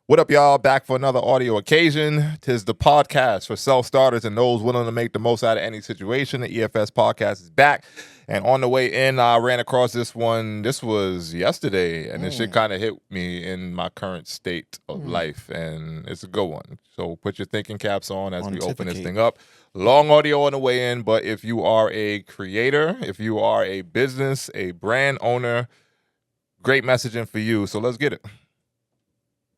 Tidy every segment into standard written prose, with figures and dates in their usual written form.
What up, y'all? Back for another audio occasion. Tis the podcast for self-starters and those willing to make the most out of any situation. The EFS podcast is back. And on the way in, I ran across this one. This was yesterday, and this shit kind of hit me in my current state of life, and it's a good one. So put your thinking caps on as we open this thing up. Long audio on the way in, but if you are a creator, if you are a business, a brand owner, great messaging for you. So let's get it.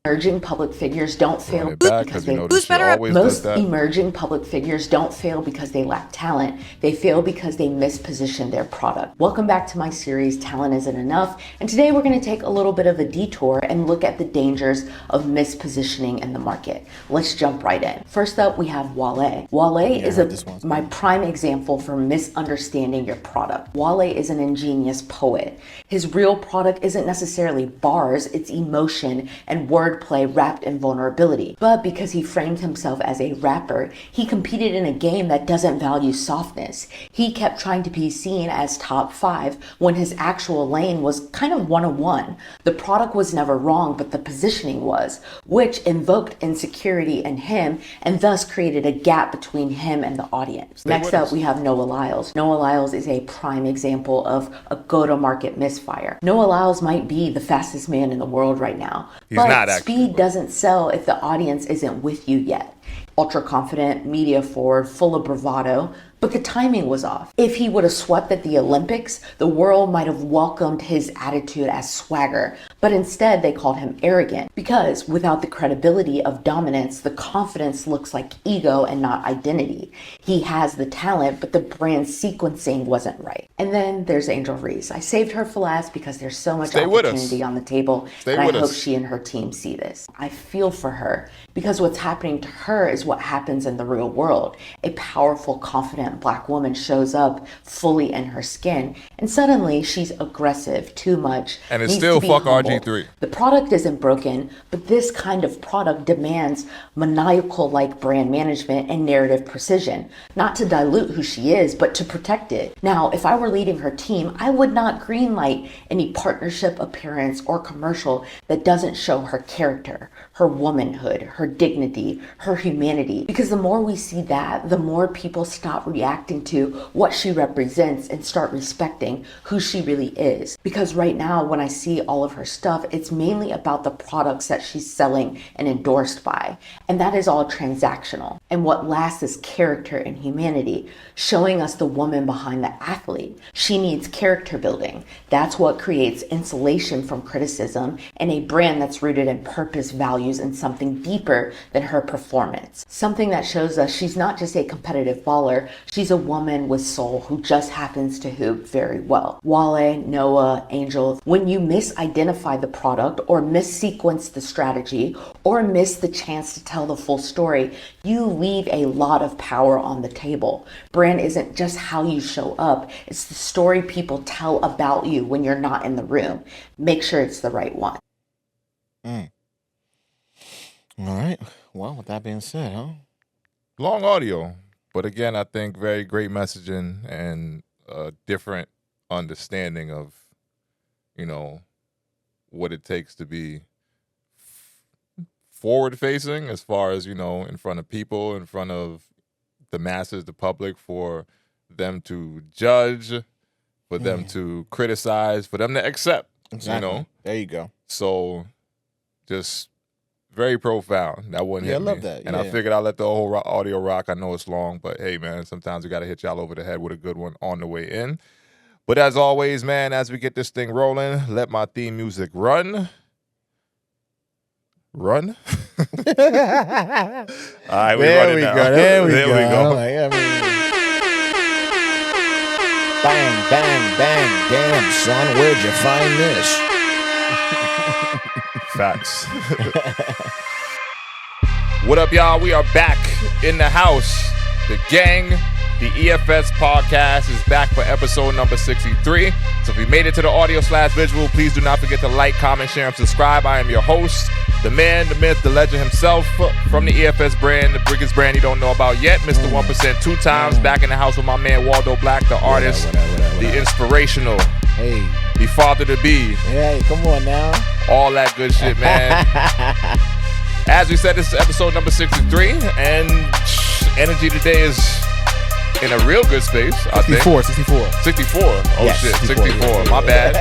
Emerging public figures don't fail because they emerging public figures don't fail because they lack talent. They fail because they misposition their product. Welcome back to my series, Talent Isn't Enough. And today we're going to take a little bit of a detour and look at the dangers of mispositioning in the market. Let's jump right in. First up, we have Wale. Wale is my prime example for misunderstanding your product. Wale is an ingenious poet. His real product isn't necessarily bars, it's emotion and wordplay wrapped in vulnerability. But because he framed himself as a rapper, he competed in a game that doesn't value softness. He kept trying to be seen as top 5 when his actual lane was kind of 101. The product was never wrong, but the positioning was, which invoked insecurity in him and thus created a gap between him and the audience. Next up, we have Noah Lyles. Noah Lyles is a prime example of a go-to-market misfire. Noah Lyles might be the fastest man in the world right now, but speed doesn't sell if the audience isn't with you yet. Ultra confident, media forward, full of bravado, but the timing was off. If he would have swept at the Olympics, the world might have welcomed his attitude as swagger, but instead they called him arrogant because without the credibility of dominance, the confidence looks like ego and not identity. He has the talent, but the brand sequencing wasn't right. And then there's Angel Reese. I saved her for last because there's so much opportunity on the table, and I hope she and her team see this. I feel for her because what's happening to her is what happens in the real world. A powerful, confident Black woman shows up fully in her skin, and suddenly she's aggressive, too much, and it's still fuck RG3. The product isn't broken, but this kind of product demands maniacal-like brand management and narrative precision, not to dilute who she is, but to protect it. Now, if I were leading her team, I would not greenlight any partnership, appearance, or commercial that doesn't show her character, her womanhood, her dignity, her humanity, because the more we see that, the more people stop reacting to what she represents and start respecting who she really is. Because right now, when I see all of her stuff, it's mainly about the products that she's selling and endorsed by. And that is all transactional. And what lasts is character and humanity, showing us the woman behind the athlete. She needs character building. That's what creates insulation from criticism and a brand that's rooted in purpose, values, and something deeper than her performance. Something that shows us she's not just a competitive baller, she's a woman with soul who just happens to hoop very well. Wale, Noah, Angel, when you misidentify the product or missequence the strategy or miss the chance to tell the full story, you leave a lot of power on the table. Brand isn't just how you show up, it's the story people tell about you when you're not in the room. Make sure it's the right one. All right. Well, with that being said, Long audio. But again, I think very great messaging and a different understanding of, what it takes to be forward facing as far as, in front of people, in front of the masses, the public, for them to judge, for them to criticize, for them to accept, Exactly. There you go. So just very profound. That one hit me. I love that. And I figured I'd let the whole audio rock. I know it's long, but hey, man, sometimes we got to hit y'all over the head with a good one on the way in. But as always, man, as we get this thing rolling, let my theme music run. Run? All right, There we go. Bang, bang, bang. Damn, son, where'd you find this? Facts. What up, y'all? We are back in the house. The gang, the EFS podcast is back for episode number 63. So if you made it to the audio/visual, please do not forget to like, comment, share, and subscribe. I am your host, the man, the myth, the legend himself, from the EFS brand, the biggest brand you don't know about yet, Mr. 1%, 2 times, back in the house with my man Waldo Black, the artist, the inspirational, the father to be. Hey, come on now. All that good shit, man. As we said, this is episode number 63, and energy today is in a real good space, I think. 64. 64. Oh, yes, shit. 64. 64. Yeah. My bad.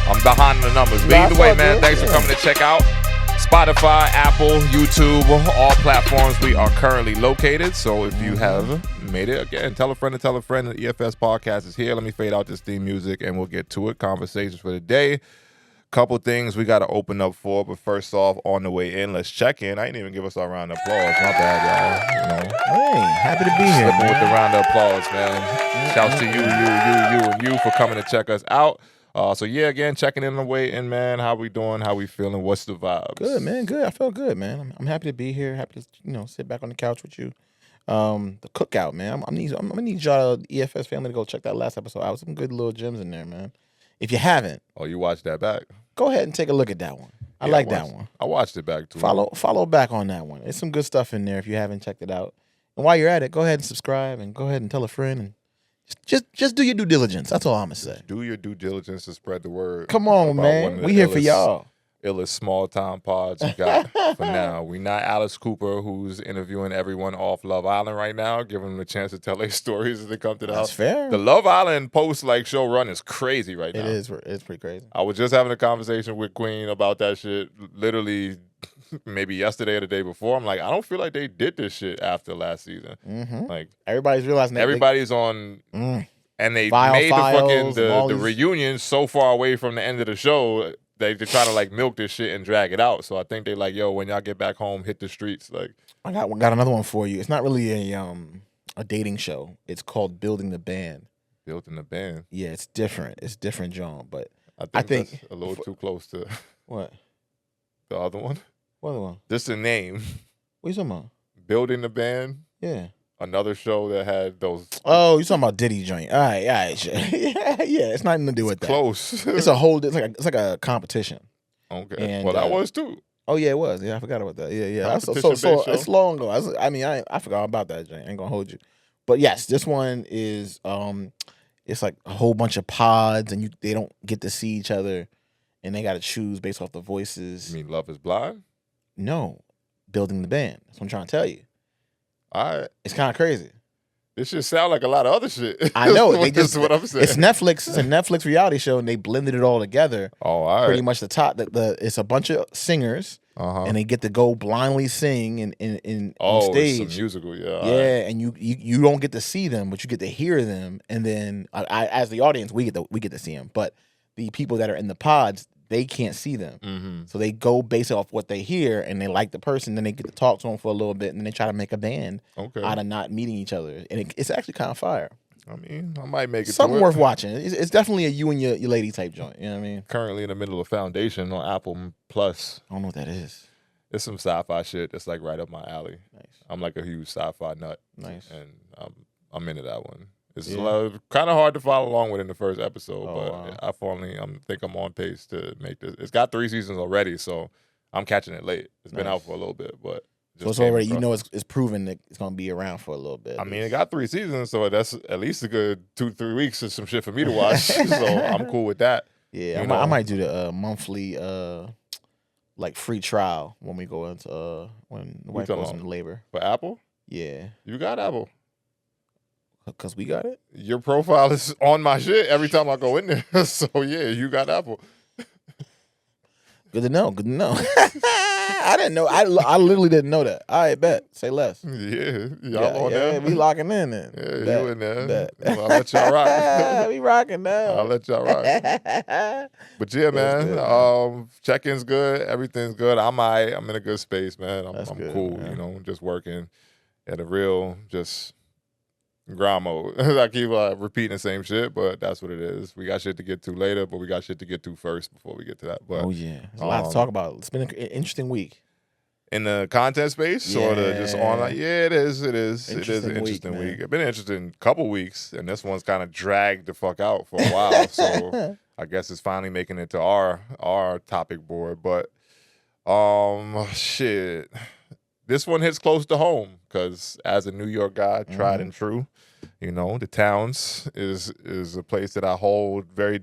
I'm behind the numbers. But either way, man, thanks for coming to check out Spotify, Apple, YouTube, all platforms we are currently located. So if you have made it, again, tell a friend to tell a friend. The EFS podcast is here. Let me fade out this theme music, and we'll get to it. Conversations for the day. Couple things we got to open up for, but first off, on the way in, let's check in. I didn't even give us our round of applause. My bad, y'all. Hey, happy to be here. Slipping with the round of applause, man. Shouts to you for coming to check us out. So yeah, again, checking in on the way in, man. How we doing? How we feeling? What's the vibes? Good, man. Good. I feel good, man. I'm happy to be here. Happy to sit back on the couch with you. The cookout, man. I'm gonna need y'all, EFS family, to go check that last episode out. Some good little gems in there, man. If you haven't, you watched that back? Go ahead and take a look at that one. I like that one. I watched it back too. Follow back on that one. There's some good stuff in there if you haven't checked it out. And while you're at it, go ahead and subscribe and go ahead and tell a friend and just do your due diligence. That's all I'm gonna say. Do your due diligence to spread the word. Come on, man. We here for y'all. Illest small time pods you got for now. We not Alice Cooper, who's interviewing everyone off Love Island right now, giving them a chance to tell their stories as they come to the house. That's fair. The Love Island post show run is crazy right now. It is. It's pretty crazy. I was just having a conversation with Queen about that shit literally maybe yesterday or the day before. I'm like, I don't feel like they did this shit after last season. Mm-hmm. Like everybody's realizing that everybody's on and they File made files the reunion so far away from the end of the show. They're trying to milk this shit and drag it out. So I think they when y'all get back home, hit the streets. I got another one for you. It's not really a dating show. It's called Building the Band. Building the Band. Yeah, it's different. It's different, John. But I think that's a little too close to what the other one. What other one? Just the name. What you talking about? Building the Band. Yeah. Another show that had those. Oh, you talking about Diddy joint? All right. yeah. It's nothing to do with that. Close. It's a whole. It's like a competition. Okay. And, well, that was too. Oh yeah, it was. Yeah, I forgot about that. Yeah. So it's long ago. I forgot about that joint. I ain't gonna hold you. But yes, this one is it's like a whole bunch of pods, and they don't get to see each other, and they got to choose based off the voices. You mean Love is Blind? No, Building the Band. That's what I'm trying to tell you. It's kind of crazy. This should sound like a lot of other shit. I know. This is what I'm saying. It's Netflix. It's a Netflix reality show, and they blended it all together. Oh, all right. Pretty much it's a bunch of singers, and they get to go blindly sing on stage. It's a musical, yeah. Yeah, and you don't get to see them, but you get to hear them, and then as the audience, we get to see them. But the people that are in the pods, they can't see them. Mm-hmm. So they go based off what they hear, and they like the person, then they get to talk to them for a little bit, and then they try to make a band out of not meeting each other. And it's actually kind of fire. I mean, I might make it something worth watching. It's definitely a you and your lady type joint. You know what I mean? Currently in the middle of Foundation on Apple Plus. I don't know what that is. It's some sci-fi shit that's right up my alley. Nice. I'm a huge sci-fi nut. Nice. And I'm into that one. It's kind of hard to follow along with in the first episode, but wow. I think I'm on pace to make this. It's got 3 seasons already, so I'm catching it late. It's been out for a little bit, but so it's already it's proven that it's gonna be around for a little bit. I mean, it got 3 seasons, so that's at least a good 2-3 weeks of some shit for me to watch. So I'm cool with that. Yeah, I might do the monthly free trial when we go into when the wife goes into labor. For Apple? Yeah, you got Apple. Because we got it? Your profile is on my shit every time I go in there. So, yeah, you got Apple. Good to know. I didn't know. I literally didn't know that. All right, bet. Say less. Yeah. Y'all on there? We locking in then. Yeah, bet, you in there. I'll let y'all rock. We rocking now. I'll let y'all rock. But, yeah, man. Good, check-in's good. Everything's good. I'm all right. I'm in a good space, man. I'm good, cool, man. Just working at a real grind mode. I keep repeating the same shit, but that's what it is. We got shit to get to later, but we got shit to get to first before we get to that. But there's a lot to talk about. It's been an interesting week. In the content space or just online? Yeah, it is. It is an interesting week. It's been an interesting couple weeks, and this one's kind of dragged the fuck out for a while. So I guess it's finally making it to our topic board. But shit. This one hits close to home because as a New York guy, tried and true, the Towns is a place that I hold very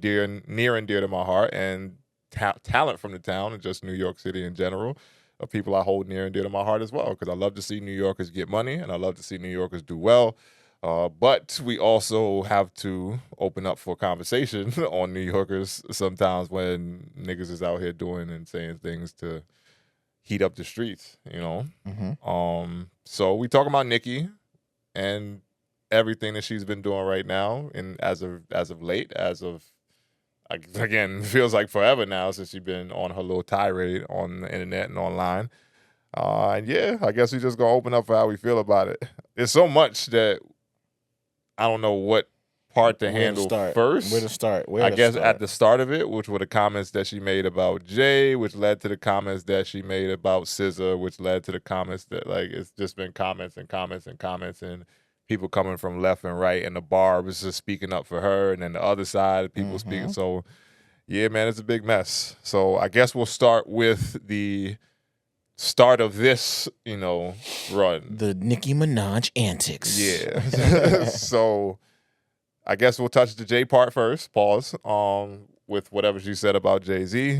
near and dear to my heart, and talent from the town and just New York City in general of people I hold near and dear to my heart as well, because I love to see New Yorkers get money and I love to see New Yorkers do well. But we also have to open up for conversation on New Yorkers sometimes when niggas is out here doing and saying things to heat up the streets, you know? Mm-hmm. So we talk about Nicki and everything that she's been doing right now, and as of late, again, feels like forever now since she's been on her little tirade on the internet and online. And yeah, I guess we just gonna open up for how we feel about it. There's so much that I don't know what part to handle first. Where to start? I guess at the start of it, which were the comments that she made about Jay, which led to the comments that she made about SZA, which led to the comments that, like, it's just been comments and comments and comments and people coming from left and right, and the bar was just speaking up for her, and then the other side, people speaking. So, yeah, man, it's a big mess. So I guess we'll start with the start of this, run. The Nicki Minaj antics. Yeah. So I guess we'll touch the Jay part first. Pause. With whatever she said about Jay-Z.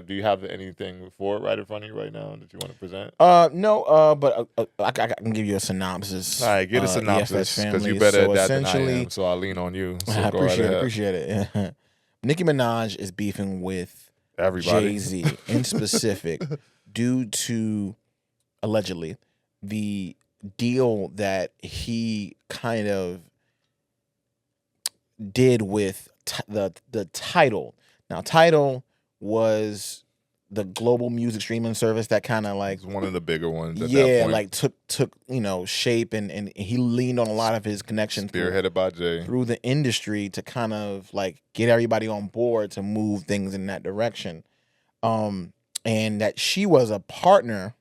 Do you have anything for it right in front of you right now that you want to present? No, but I can give you a synopsis. All right, get a synopsis, because you're better at that than I am, so I'll lean on you. So I appreciate it. Nicki Minaj is beefing with everybody. Jay-Z in specific due to, allegedly, the deal that he kind of did with the Tidal. Now, Tidal was the global music streaming service that kind of like, it's one of the bigger ones at that point. point. Like took shape, and he leaned on a lot of his connections spearheaded by Jay through the industry to kind of like get everybody on board to move things in that direction. And that she was a partner.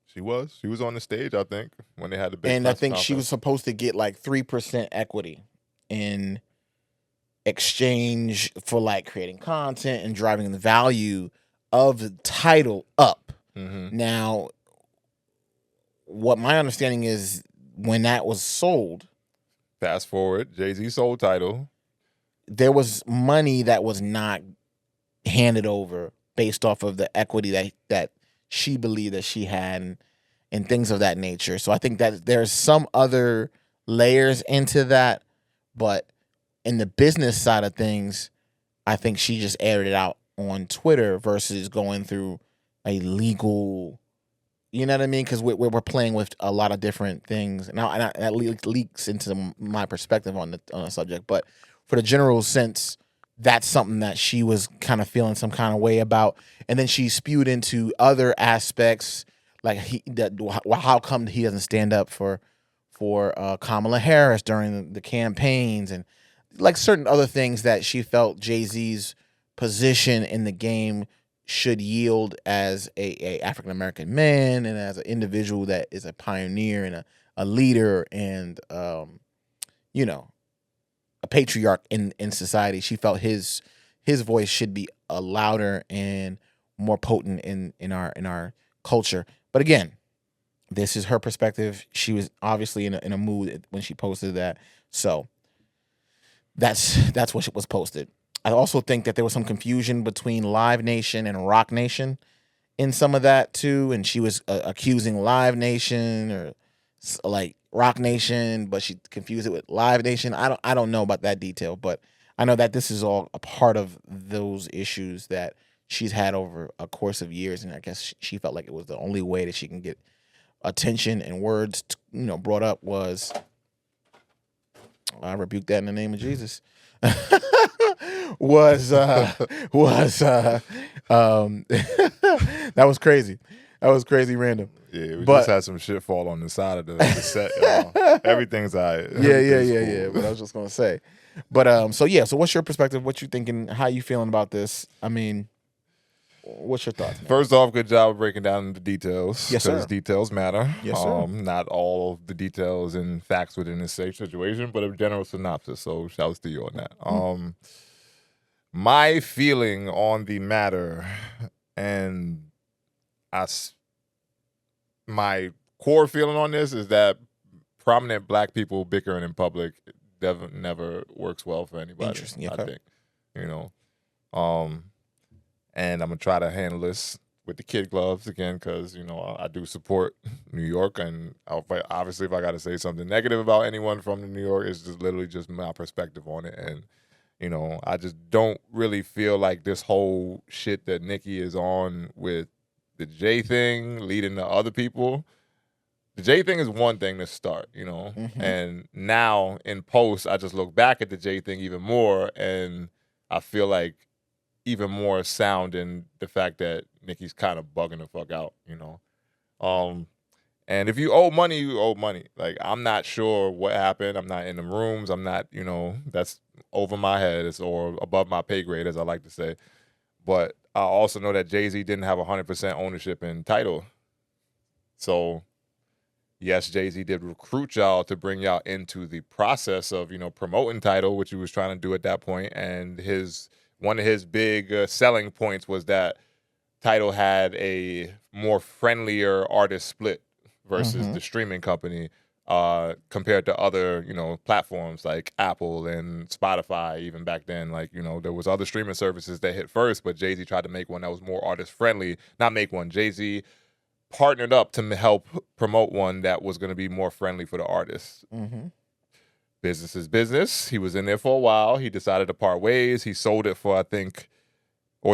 She was on the stage, I think, when they had the big and I think conference. She was supposed to get like 3% equity in exchange for like creating content and driving the value of the Tidal up. Now, what my understanding is, when that was sold, fast forward, Jay-Z sold Tidal, there was money that was not handed over based off of the equity that she believed that she had and things of that nature. So I think that there's some other layers into that, but in the business side of things, I think she just aired it out on Twitter versus going through a legal, you know what I mean? Because we're playing with a lot of different things. Now, and that leaks into my perspective on the subject, but for the general sense, that's something that she was kind of feeling some kind of way about. And then she spewed into other aspects, like how come he doesn't stand up for Kamala Harris during the campaigns, and like certain other things that she felt Jay-Z's position in the game should yield as a African American man and as an individual that is a pioneer and a leader and a patriarch in society. She felt his voice should be louder and more potent in our culture. But again, this is her perspective. She was obviously in a mood when she posted that. So that's what was posted. I also think that there was some confusion between Live Nation and Rock Nation in some of that too, and she was accusing Live Nation or like Rock Nation, but she confused it with Live Nation. I don't know about that detail, but I know that this is all a part of those issues that she's had over a course of years, and I guess she felt like it was the only way that she can get attention and words brought up was, I rebuke that in the name of Jesus. That was crazy. That was crazy random. Yeah, we just had some shit fall on the side of the set, y'all. Everything's all right. Yeah. But I was just gonna say. But so what's your perspective? What you thinking? How you feeling about this? I mean, what's your thoughts, man? First off, good job breaking down the details. Yes, sir. Because details matter. Yes, sir. Not all of the details and facts within a safe situation, but a general synopsis. So shouts to you on that. My feeling on the matter, and my core feeling on this is that prominent black people bickering in public never works well for anybody. Interesting. I think, and I'm gonna try to handle this with the kid gloves again, because I do support New York, and obviously if I got to say something negative about anyone from New York, it's just literally just my perspective on it. And I just don't really feel like this whole shit that Nicki is on with the Jay thing leading to other people. The Jay thing is one thing to start, and now in post, I just look back at the Jay thing even more, and I feel like even more sound in the fact that Nicki's kind of bugging the fuck out, And if you owe money, you owe money. Like, I'm not sure what happened. I'm not in the rooms. I'm not, that's over my head or above my pay grade, as I like to say. But I also know that Jay-Z didn't have 100% ownership in Tidal. So, yes, Jay-Z did recruit y'all to bring y'all into the process of, promoting Tidal, which he was trying to do at that point. And one of his big selling points was that Tidal had a more friendlier artist split versus the streaming company compared to other, platforms like Apple and Spotify. Even back then, like, there was other streaming services that hit first, but Jay-Z tried to make one that was more artist friendly. Not make one. Jay-Z partnered up to help promote one that was going to be more friendly for the artists. Business is business. He was in there for a while. He decided to part ways. He sold it for,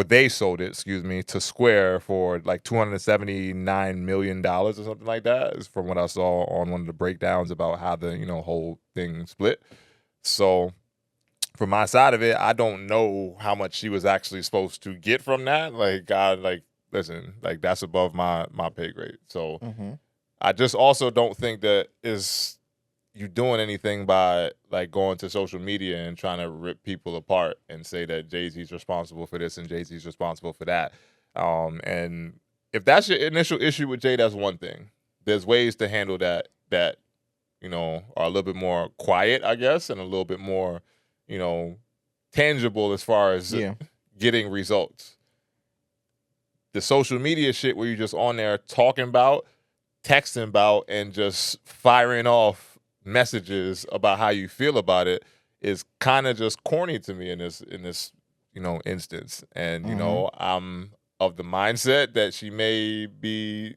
they sold it, to Square for like $279 million or something like that, is from what I saw on one of the breakdowns about how the, whole thing split. So from my side of it, I don't know how much she was actually supposed to get from that. Like, God, listen, that's above my pay grade. So I just also don't think that is you doing anything by going to social media and trying to rip people apart and say that Jay-Z's responsible for this and Jay-Z's responsible for that. And if that's your initial issue with Jay, that's one thing. There's ways to handle that are a little bit more quiet, I guess, and a little bit more, tangible as far as getting results. The social media shit where you're just on there talking about, texting about, and just firing off messages about how you feel about it is kind of just corny to me in this instance. And I'm of the mindset that she may be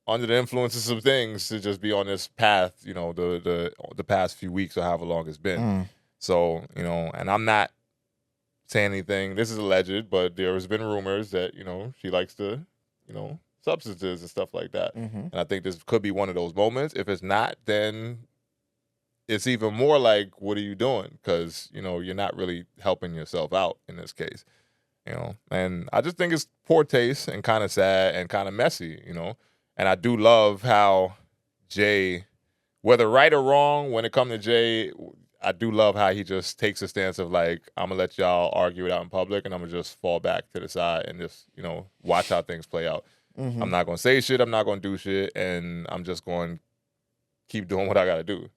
under the influences of things to just be on this path the past few weeks or however long it's been. So and I'm not saying anything, this is alleged, but there has been rumors that she likes to substances and stuff like that. And I think this could be one of those moments. If it's not, then it's even more like, what are you doing? Because, you're not really helping yourself out in this case, And I just think it's poor taste and kind of sad and kind of messy, And I do love how Jay, whether right or wrong, when it comes to Jay, I do love how he just takes a stance of I'm going to let y'all argue it out in public and I'm going to just fall back to the side and just, watch how things play out. I'm not going to say shit. I'm not going to do shit. And I'm just going to keep doing what I got to do,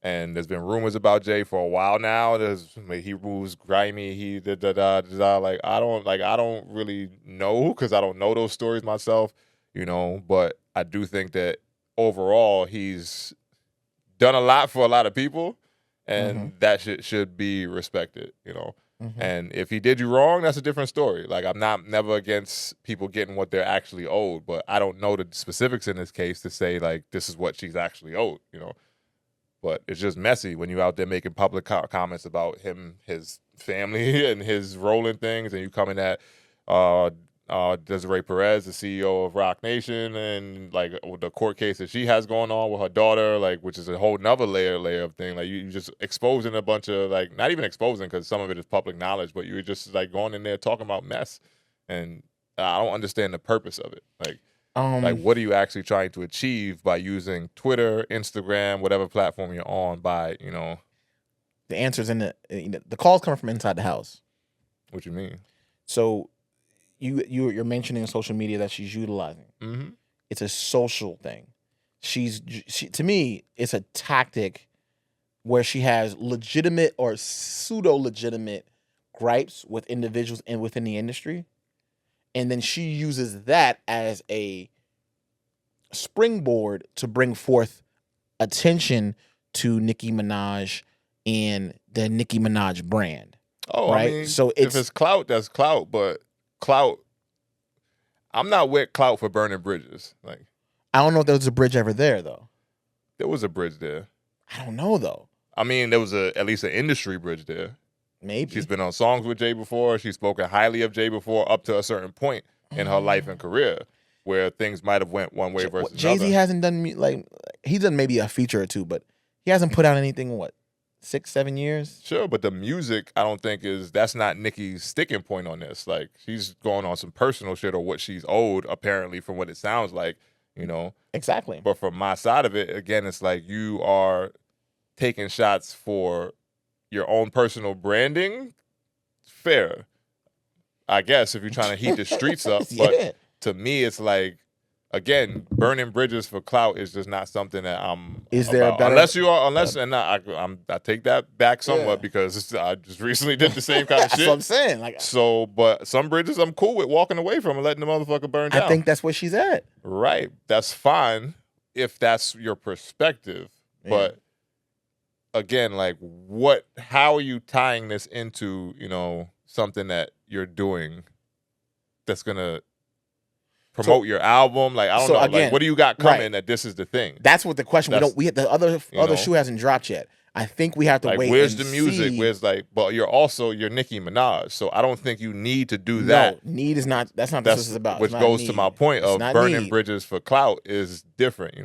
And there's been rumors about Jay for a while now. He moves grimy. He I don't really know because I don't know those stories myself, But I do think that overall he's done a lot for a lot of people, and that shit should be respected, And if he did you wrong, that's a different story. I'm never against people getting what they're actually owed, but I don't know the specifics in this case to say this is what she's actually owed, But it's just messy when you're out there making public comments about him, his family, and his role in things, and you coming at Desiree Perez, the CEO of Roc Nation, and the court case that she has going on with her daughter, which is a whole nother layer of thing. You just exposing a bunch of not even exposing because some of it is public knowledge, but you're just going in there talking about mess, and I don't understand the purpose of it. What are you actually trying to achieve by using Twitter, Instagram, whatever platform you're on? By the answers in the calls coming from inside the house. What you mean? So. You're mentioning social media that she's utilizing. It's a social thing. She to me, it's a tactic where she has legitimate or pseudo legitimate gripes with individuals and within the industry, and then she uses that as a springboard to bring forth attention to Nicki Minaj and the Nicki Minaj brand. Oh, right? I mean, so if it's clout, that's clout. But clout, I'm not with clout for burning bridges. Like, I don't know if there was a bridge ever there though. There was a bridge there. I don't know though. I mean, there was at least an industry bridge there. Maybe. She's been on songs with Jay before. She's spoken highly of Jay before, up to a certain point in her life and career where things might have went one way versus Jay-Z another. hasn't done he's done maybe a feature or two, but he hasn't put out anything in what, 6-7 years? Sure, but the music I don't think that's not Nicki's sticking point on this. Like, she's going on some personal shit or what she's owed, apparently, from what it sounds like, you know. Exactly. But from my side of it, again, it's like you are taking shots for your own personal branding. Fair, I guess, if you're trying to heat the streets up. Yeah. But to me, it's like, again, burning bridges for clout is just not something that I'm. Is there about. a better? And I take that back somewhat because I just recently did the same kind of shit. That's what I'm saying. Like, so, but some bridges I'm cool with walking away from and letting the motherfucker burn down. I think that's where she's at. Right, that's fine if that's your perspective. Yeah. But again, like, how are you tying this into, something that you're doing that's gonna promote your album? Like, I don't know. Again, like, what do you got coming that this is the thing? That's what the question. The other shoe hasn't dropped yet. I think we have to wait. Where's the music? But you're Nicki Minaj, so I don't think you need to do that. No, need is not. That's not what this is about. Which goes to my point of burning bridges for clout is different,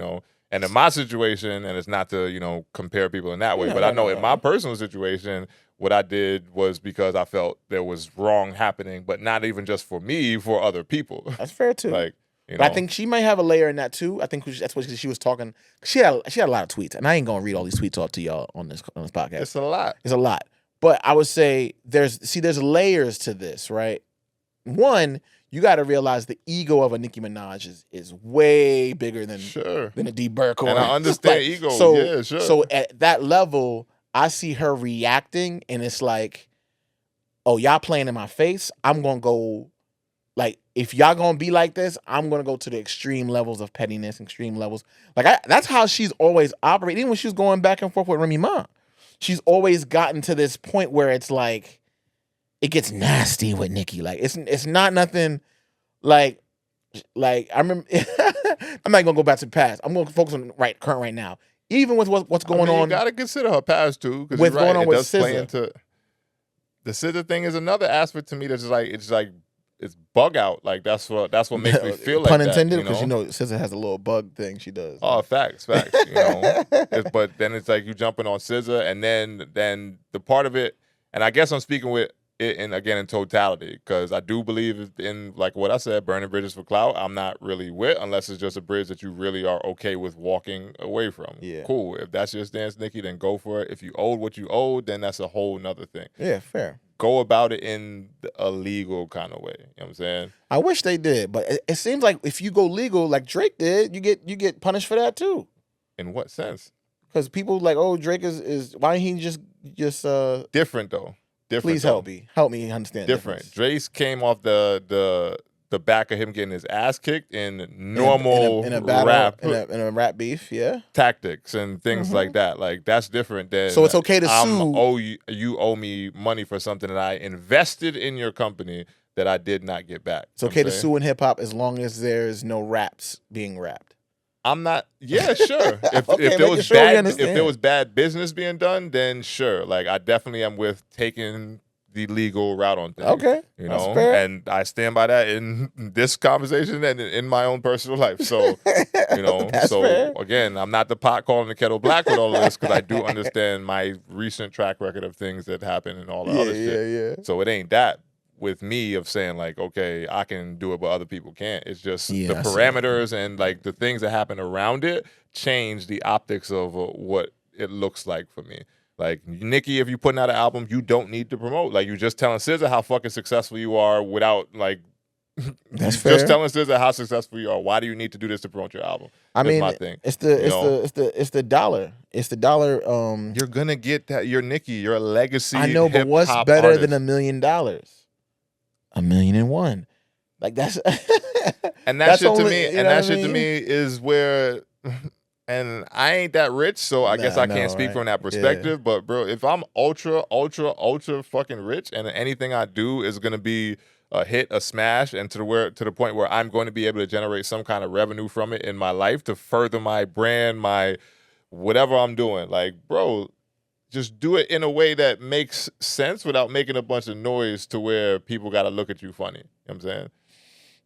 And in my situation, and it's not to compare people in that way, but I know in my personal situation, what I did was because I felt there was wrong happening, but not even just for me, for other people. That's fair too. But I think she might have a layer in that too. I think that's what she was talking. She had a lot of tweets, and I ain't gonna read all these tweets off to y'all on this podcast. It's a lot. It's a lot. But I would say there's layers to this, right? One, you got to realize the ego of a Nicki Minaj is way bigger than a D Burke. And I understand ego. Yeah, sure. So at that level, I see her reacting, and it's like, oh, y'all playing in my face. I'm gonna go. Like, if y'all gonna be like this, I'm gonna go to the extreme levels of pettiness, extreme levels. Like, that's how she's always operated. Even when she was going back and forth with Remy Ma, she's always gotten to this point where it's like, it gets nasty with Nicki. Like, it's not nothing. Like I remember. I'm not gonna go back to the past. I'm gonna focus on current right now. Even with what's going on, you gotta consider her past too. What's going on with SZA. The SZA thing is another aspect to me that's just it's bug out. Like, that's what makes me feel like pun that. intended, because SZA has a little bug thing she does. Oh, facts. But then it's like you jumping on SZA, and then the part of it, and I guess I'm speaking with it in totality, because I do believe in, like what I said, burning bridges for clout. I'm not really with, unless it's just a bridge that you really are okay with walking away from. Yeah, cool. If that's your stance, Nicki, then go for it. If you owed what you owed, then that's a whole nother thing. Yeah, fair. Go about it in a legal kind of way. You know what I'm saying? I wish they did, but it seems like if you go legal like Drake did, you get punished for that too. In what sense? Because people like, oh, Drake is why ain't he just different though? Please help me understand. Different. Drake's came off the back of him getting his ass kicked in normal in a battle, in a rap beef, tactics and things like that. Like, that's different than. So it's okay to sue. You owe me money for something that I invested in your company that I did not get back. It's okay to sue in hip hop as long as there's no raps being rapped. I'm not. Yeah, sure. If there was bad business being done, then sure. Like, I definitely am with taking the legal route on things. Okay, that's fair. And I stand by that in this conversation and in my own personal life. So, fair. Again, I'm not the pot calling the kettle black with all of this, because I do understand my recent track record of things that happen and all the other shit. Yeah. So it ain't that with me of saying like, okay, I can do it, but other people can't. It's just the parameters and like the things that happen around it change the optics of what it looks like for me. Like, Nicki, if you're putting out an album, you don't need to promote. Like, you're just telling SZA how fucking successful you are without, like, that's fair. Just telling SZA how successful you are. Why do you need to do this to promote your album? That's my thing. It's the dollar. It's the dollar. You're gonna get that. You're Nicki. You're a legacy. I know, but what's better artist than $1 million? $1,000,001. Like, that's and that shit to me. And that shit to me is where And I ain't that rich, so I guess I can't speak from that perspective. Yeah. But bro, if I'm ultra fucking rich, and anything I do is gonna be a hit, a smash, and to the point where I'm going to be able to generate some kind of revenue from it in my life to further my brand, my whatever I'm doing, like, bro, just do it in a way that makes sense without making a bunch of noise to where people got to look at you funny. You know what I'm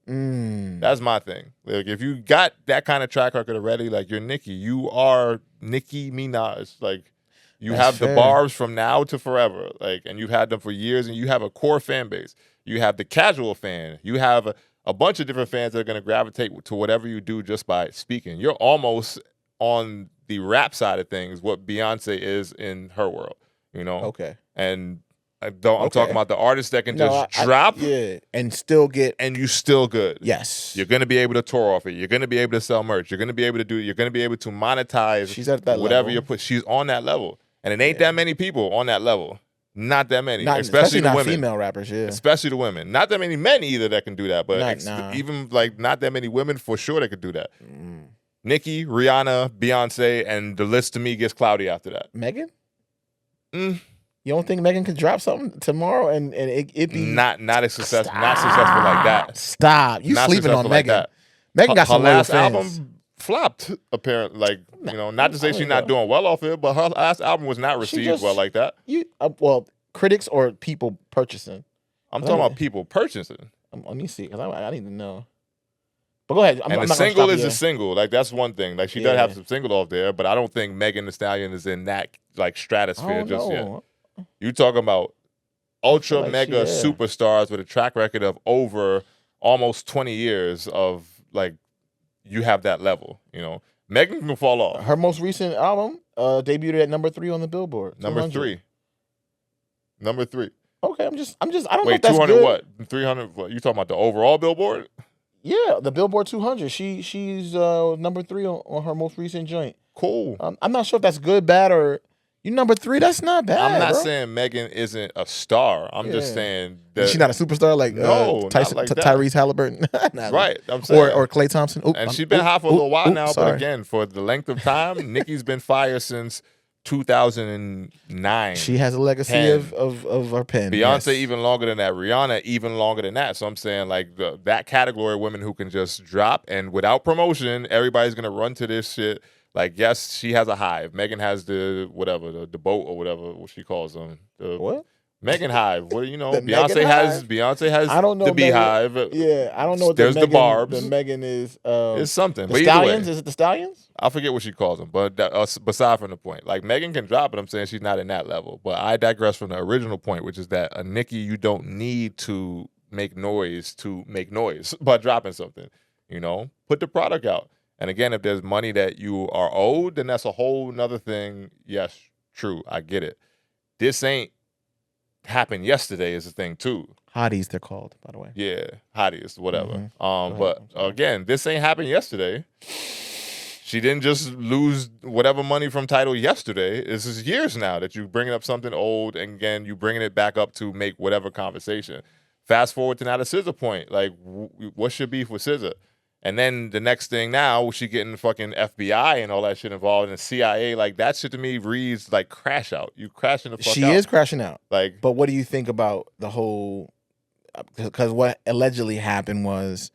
saying? That's my thing. Like, if you got that kind of track record already, like, you're Nicki. You are Nicki Minaj. Like, you have the bars from now to forever. Like, and you've had them for years, and you have a core fan base. You have the casual fan. You have a bunch of different fans that are going to gravitate to whatever you do just by speaking. You're almost on the rap side of things what Beyonce is in her world, you know? Okay. And I'm talking about the artists that can drop and still get, and you still good. Yes. You're going to be able to tour off it. You're going to be able to sell merch. You're going to be able to monetize. She's at that whatever level. She's on that level. And it ain't that many people on that level. Not that many. Especially the not women. Female rappers, yeah. Especially the women. Not that many men either that can do that, but even like not that many women for sure that could do that. Nicki, Rihanna, Beyonce, and the list to me gets cloudy after that. Megan? You don't think Megan could drop something tomorrow and it be not a success, not successful like that? Stop. You not sleeping on Megan. Like Megan got some last fans. album flopped, apparently. Like, you know, not to say she's not doing well off it, but her last album was not received well like that. Well, critics or people purchasing? I'm talking about people purchasing. Let me see, because I need to know. But go ahead. And the single is a single. Like, that's one thing. Like, she does have some single off there, but I don't think Megan Thee Stallion is in that, like, stratosphere just yet. You talking about ultra mega superstars with a track record of over almost 20 years of, like, you have that level, you know. Megan can fall off. Her most recent album debuted at number 3 on the Billboard. Number 3. Okay, I'm just I don't know if that's 200 good. What? 300 what? You talking about the overall Billboard? Yeah, the Billboard 200. She's number 3 on her most recent joint. Cool. I'm not sure if that's good, bad, or you number 3. That's not bad. I'm not saying Megan isn't a star. I'm just saying that she's not a superstar like Tyrese Halliburton. Right. I'm saying or Klay Thompson. And she's been hot for a little while now. But again, for the length of time, Nicki's been fire since 2009. She has a legacy of her pen. Beyonce even longer than that. Rihanna even longer than that. So I'm saying, like, that category of women who can just drop and without promotion, everybody's gonna run to this shit. Like, yes, she has a hive. Megan has the boat or whatever what she calls them. What? Megan Hive. What do you know? Beyonce has I don't know the Beehive. Yeah, I don't know what there's the Barbs. The Megan is it's something. The Stallions? Is it the Stallions? I forget what she calls them, but beside from the point. Like, Megan can drop it. I'm saying she's not in that level. But I digress from the original point, which is that a Nicki, you don't need to make noise by dropping something. You know? Put the product out. And again, if there's money that you are owed, then that's a whole nother thing. Yes, true. I get it. This ain't happened yesterday is the thing too. Hotties, they're called, by the way. Yeah, hotties, whatever. But again, this ain't happened yesterday. She didn't just lose whatever money from Tidal yesterday. This is years now that you bringing up something old, and again, you bringing it back up to make whatever conversation. Fast forward to now the SZA point. Like, what's your beef with SZA? And then the next thing now, she getting fucking FBI and all that shit involved, and CIA. Like, that shit to me reads like crash out. You crashing the fuck out. She is crashing out. Like, but what do you think about the whole? Because what allegedly happened was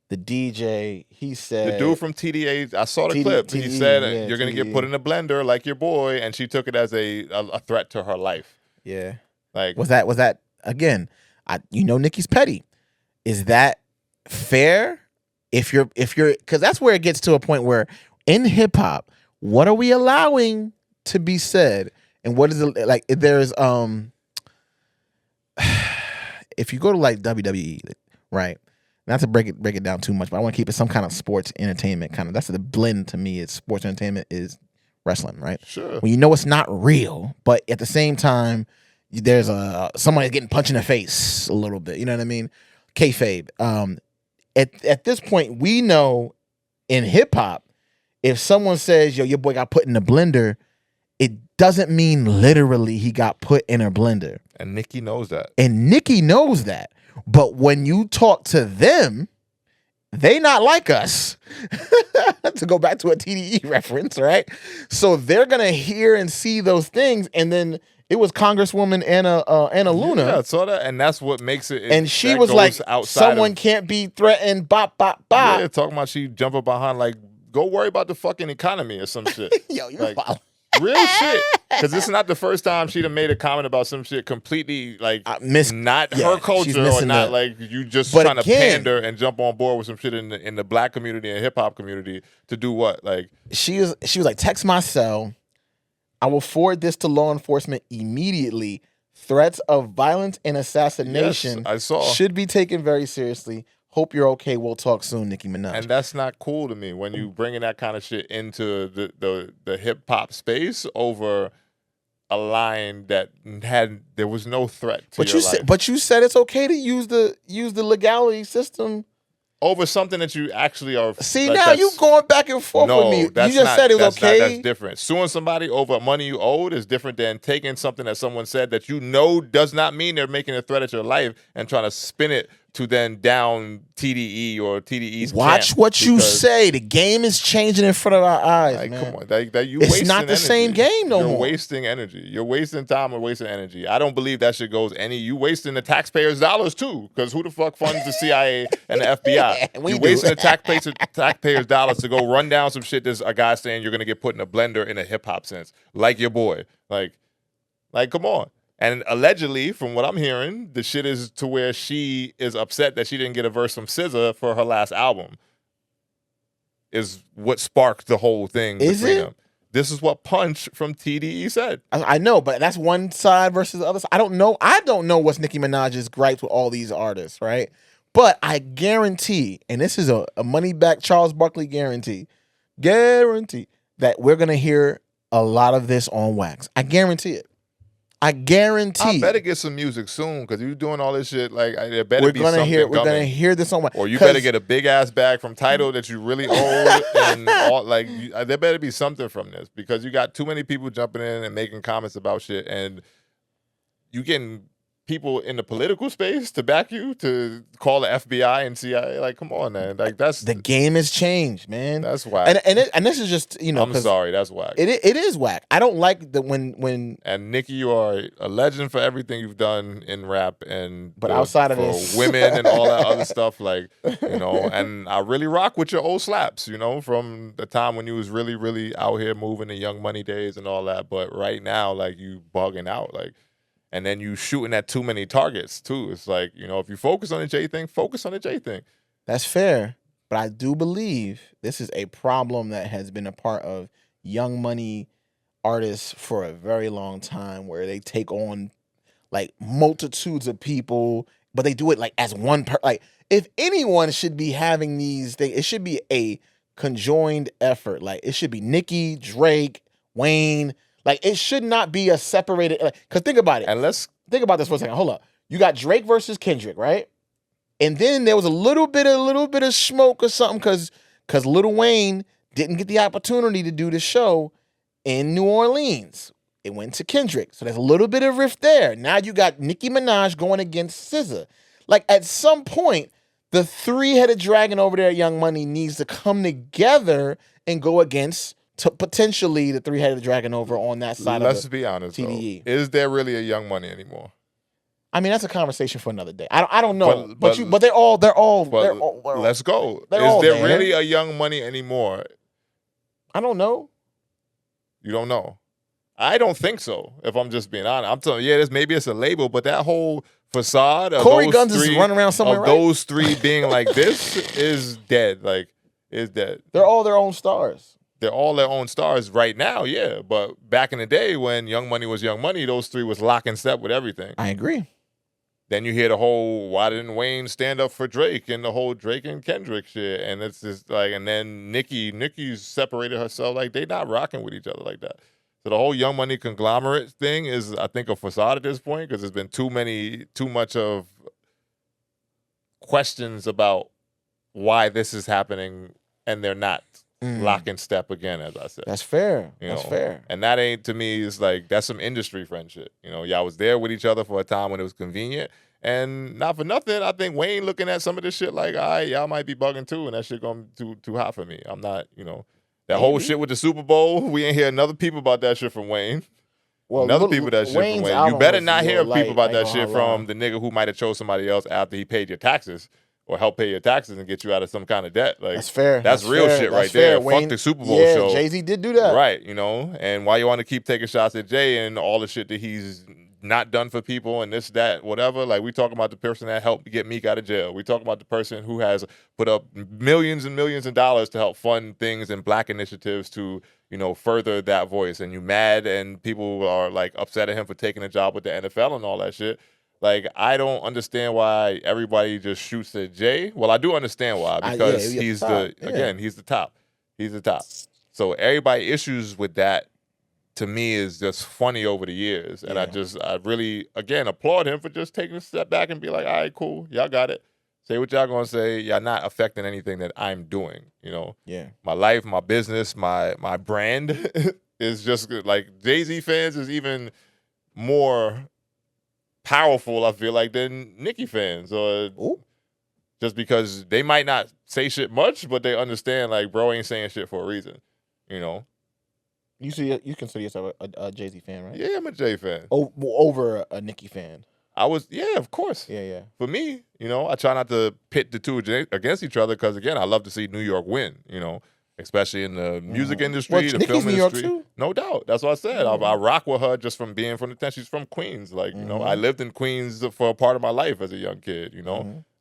the DJ. He said the dude from TDA. I saw the clip. He said you're gonna get put in a blender like your boy, and she took it as a threat to her life. Yeah. Like, was that again? Nicki's petty. Is that fair? If you're, because that's where it gets to a point where in hip hop, what are we allowing to be said, and what is it like? There's if you go to like WWE, right? Not to break it down too much, but I want to keep it some kind of sports entertainment kind of. That's the blend to me. It's sports entertainment is wrestling, right? Sure. When you know it's not real, but at the same time, there's somebody getting punched in the face a little bit. You know what I mean? Kayfabe. At this point, we know in hip hop, if someone says, "Yo, your boy got put in the blender," it doesn't mean literally he got put in a blender. And Nicki knows that. But when you talk to them, they not like us. To go back to a TDE reference, right? So they're gonna hear and see those things, and then it was Congresswoman Anna Luna. Yeah, I saw that, and that's what makes it. And she was like, "Someone can't be threatened." Bop bop bop. Yeah, talking about she jumping behind like, go worry about the fucking economy or some shit. Yo, you're like, wild. Real shit. Because this is not the first time she'd have made a comment about some shit completely like not her culture or not like you just trying to pander and jump on board with some shit in the black community and hip hop community to do what? Like she was like, text my cell. I will forward this to law enforcement immediately. Threats of violence and assassination should be taken very seriously. Hope you're okay. We'll talk soon, Nicki Minaj. And that's not cool to me when you bringing that kind of shit into the hip hop space over a line that there was no threat to your life. But you said it's okay to use the legality system over something that you actually are. See, like, now you going back and forth with me. You just said it was okay. That's different. Suing somebody over money you owed is different than taking something that someone said that you know does not mean they're making a threat at your life and trying to spin it to then down TDE or TDE's Watch what you say. The game is changing in front of our eyes, like, man. Come on. It's not the same game no more. You're wasting energy. You're wasting time or wasting energy. I don't believe that shit goes you wasting the taxpayers' dollars too, because who the fuck funds the CIA and the FBI? You're wasting the taxpayers' dollars to go run down some shit there's a guy saying you're going to get put in a blender in a hip-hop sense. Like your boy. Like, come on. And allegedly, from what I'm hearing, the shit is to where she is upset that she didn't get a verse from SZA for her last album. Is what sparked the whole thing. Is it? Them. This is what Punch from TDE said. I know, but that's one side versus the other side. I don't know what's Nicki Minaj's gripes with all these artists, right? But I guarantee, and this is a money back Charles Barkley guarantee that we're gonna hear a lot of this on wax. I guarantee it. I guarantee. I better get some music soon because you're doing all this shit. Like, there better be something We're gonna hear this on wax. Or you better get a big ass bag from Tidal that you really owe, and all, like, there better be something from this because you got too many people jumping in and making comments about shit, and you getting people in the political space to back you to call the FBI and CIA. Like, come on, man. Like, that's the game has changed, man. That's whack. And this is just, I'm sorry, that's whack. It is whack. I don't like that when. And Nicki, you are a legend for everything you've done in rap but outside of this, women and all that other stuff, like, you know. And I really rock with your old slaps, you know, from the time when you was really, really out here moving the Young Money days and all that. But right now, like, you bugging out, like. And then you shooting at too many targets, too. It's like, you know, if you focus on the J thing, focus on the J thing. That's fair. But I do believe this is a problem that has been a part of Young Money artists for a very long time, where they take on, like, multitudes of people, but they do it, like, as one person. Like, if anyone should be having these things, it should be a conjoined effort. Like, it should be Nicki, Drake, Wayne. Like, it should not be a separated, because think about it. And let's think about this for a second. Hold up. You got Drake versus Kendrick, right? And then there was a little bit of smoke or something because Lil Wayne didn't get the opportunity to do the show in New Orleans. It went to Kendrick. So there's a little bit of rift there. Now you got Nicki Minaj going against SZA. Like, at some point, the three-headed dragon over there at Young Money needs to come together and go against potentially the three-headed dragon over on that side. Let's be honest, TDE. Though. Is there really a Young Money anymore? I mean, that's a conversation for another day. I don't know, but they're all. Let's go. Is there really a Young Money anymore? I don't know. You don't know? I don't think so. If I'm just being honest, I'm telling you, maybe it's a label, but that whole facade of Corey Guns is running around somewhere, right? Those three being like this is dead. Like, is dead. They're all their own stars. They're all their own stars right now, yeah. But back in the day when Young Money was Young Money, those three was lock and step with everything. I agree. Then you hear the whole, why didn't Wayne stand up for Drake, and the whole Drake and Kendrick shit. And it's just like, and then Nicki's separated herself. Like, they not rocking with each other like that. So the whole Young Money conglomerate thing is, I think, a facade at this point, because there's been too much of questions about why this is happening, and they're not lock and step again, as I said. That's fair. That's fair. And that ain't, to me, is like, that's some industry friendship. You know, y'all was there with each other for a time when it was convenient, And not for nothing, I think Wayne looking at some of this shit like, all right, y'all might be bugging too, and that shit gonna be too hot for me. I'm not, that whole shit with the Super Bowl. We ain't hear another people about that shit from Wayne. Well, another people that shit Wayne's from Wayne. You better not hear light, people about that shit from the nigga who might have chose somebody else after he paid your taxes or helped pay your taxes and get you out of some kind of debt. Like, that's fair. That's real fair. shit That's right fair. there. Wayne, Fuck the Super Bowl show. Jay-Z did do that. Right, and why you want to keep taking shots at Jay and all the shit that he's not done for people and this, that, whatever. Like, we talking about the person that helped get Meek out of jail. We talking about the person who has put up millions and millions of dollars to help fund things and black initiatives to, further that voice. And you mad and people are like upset at him for taking a job with the NFL and all that shit. Like, I don't understand why everybody just shoots at Jay. Well, I do understand why, because he's the top. He's the top. So everybody issues with that, to me, is just funny over the years. And I really, again, applaud him for just taking a step back and be like, all right, cool. Y'all got it. Say what y'all gonna say. Y'all not affecting anything that I'm doing, Yeah. My life, my business, my brand is just like Jay-Z fans is even more powerful, I feel like, than Nicki fans. Just because they might not say shit much, but they understand, like, bro ain't saying shit for a reason, You consider yourself a Jay-Z fan, right? Yeah, I'm a Jay fan. Over a Nicki fan. Of course. Yeah. For me, I try not to pit the two against each other because, again, I love to see New York win, especially in the music industry, the film industry. Too? No doubt. That's what I said. I rock with her just from being from the town. She's from Queens. Like, I lived in Queens for a part of my life as a young kid,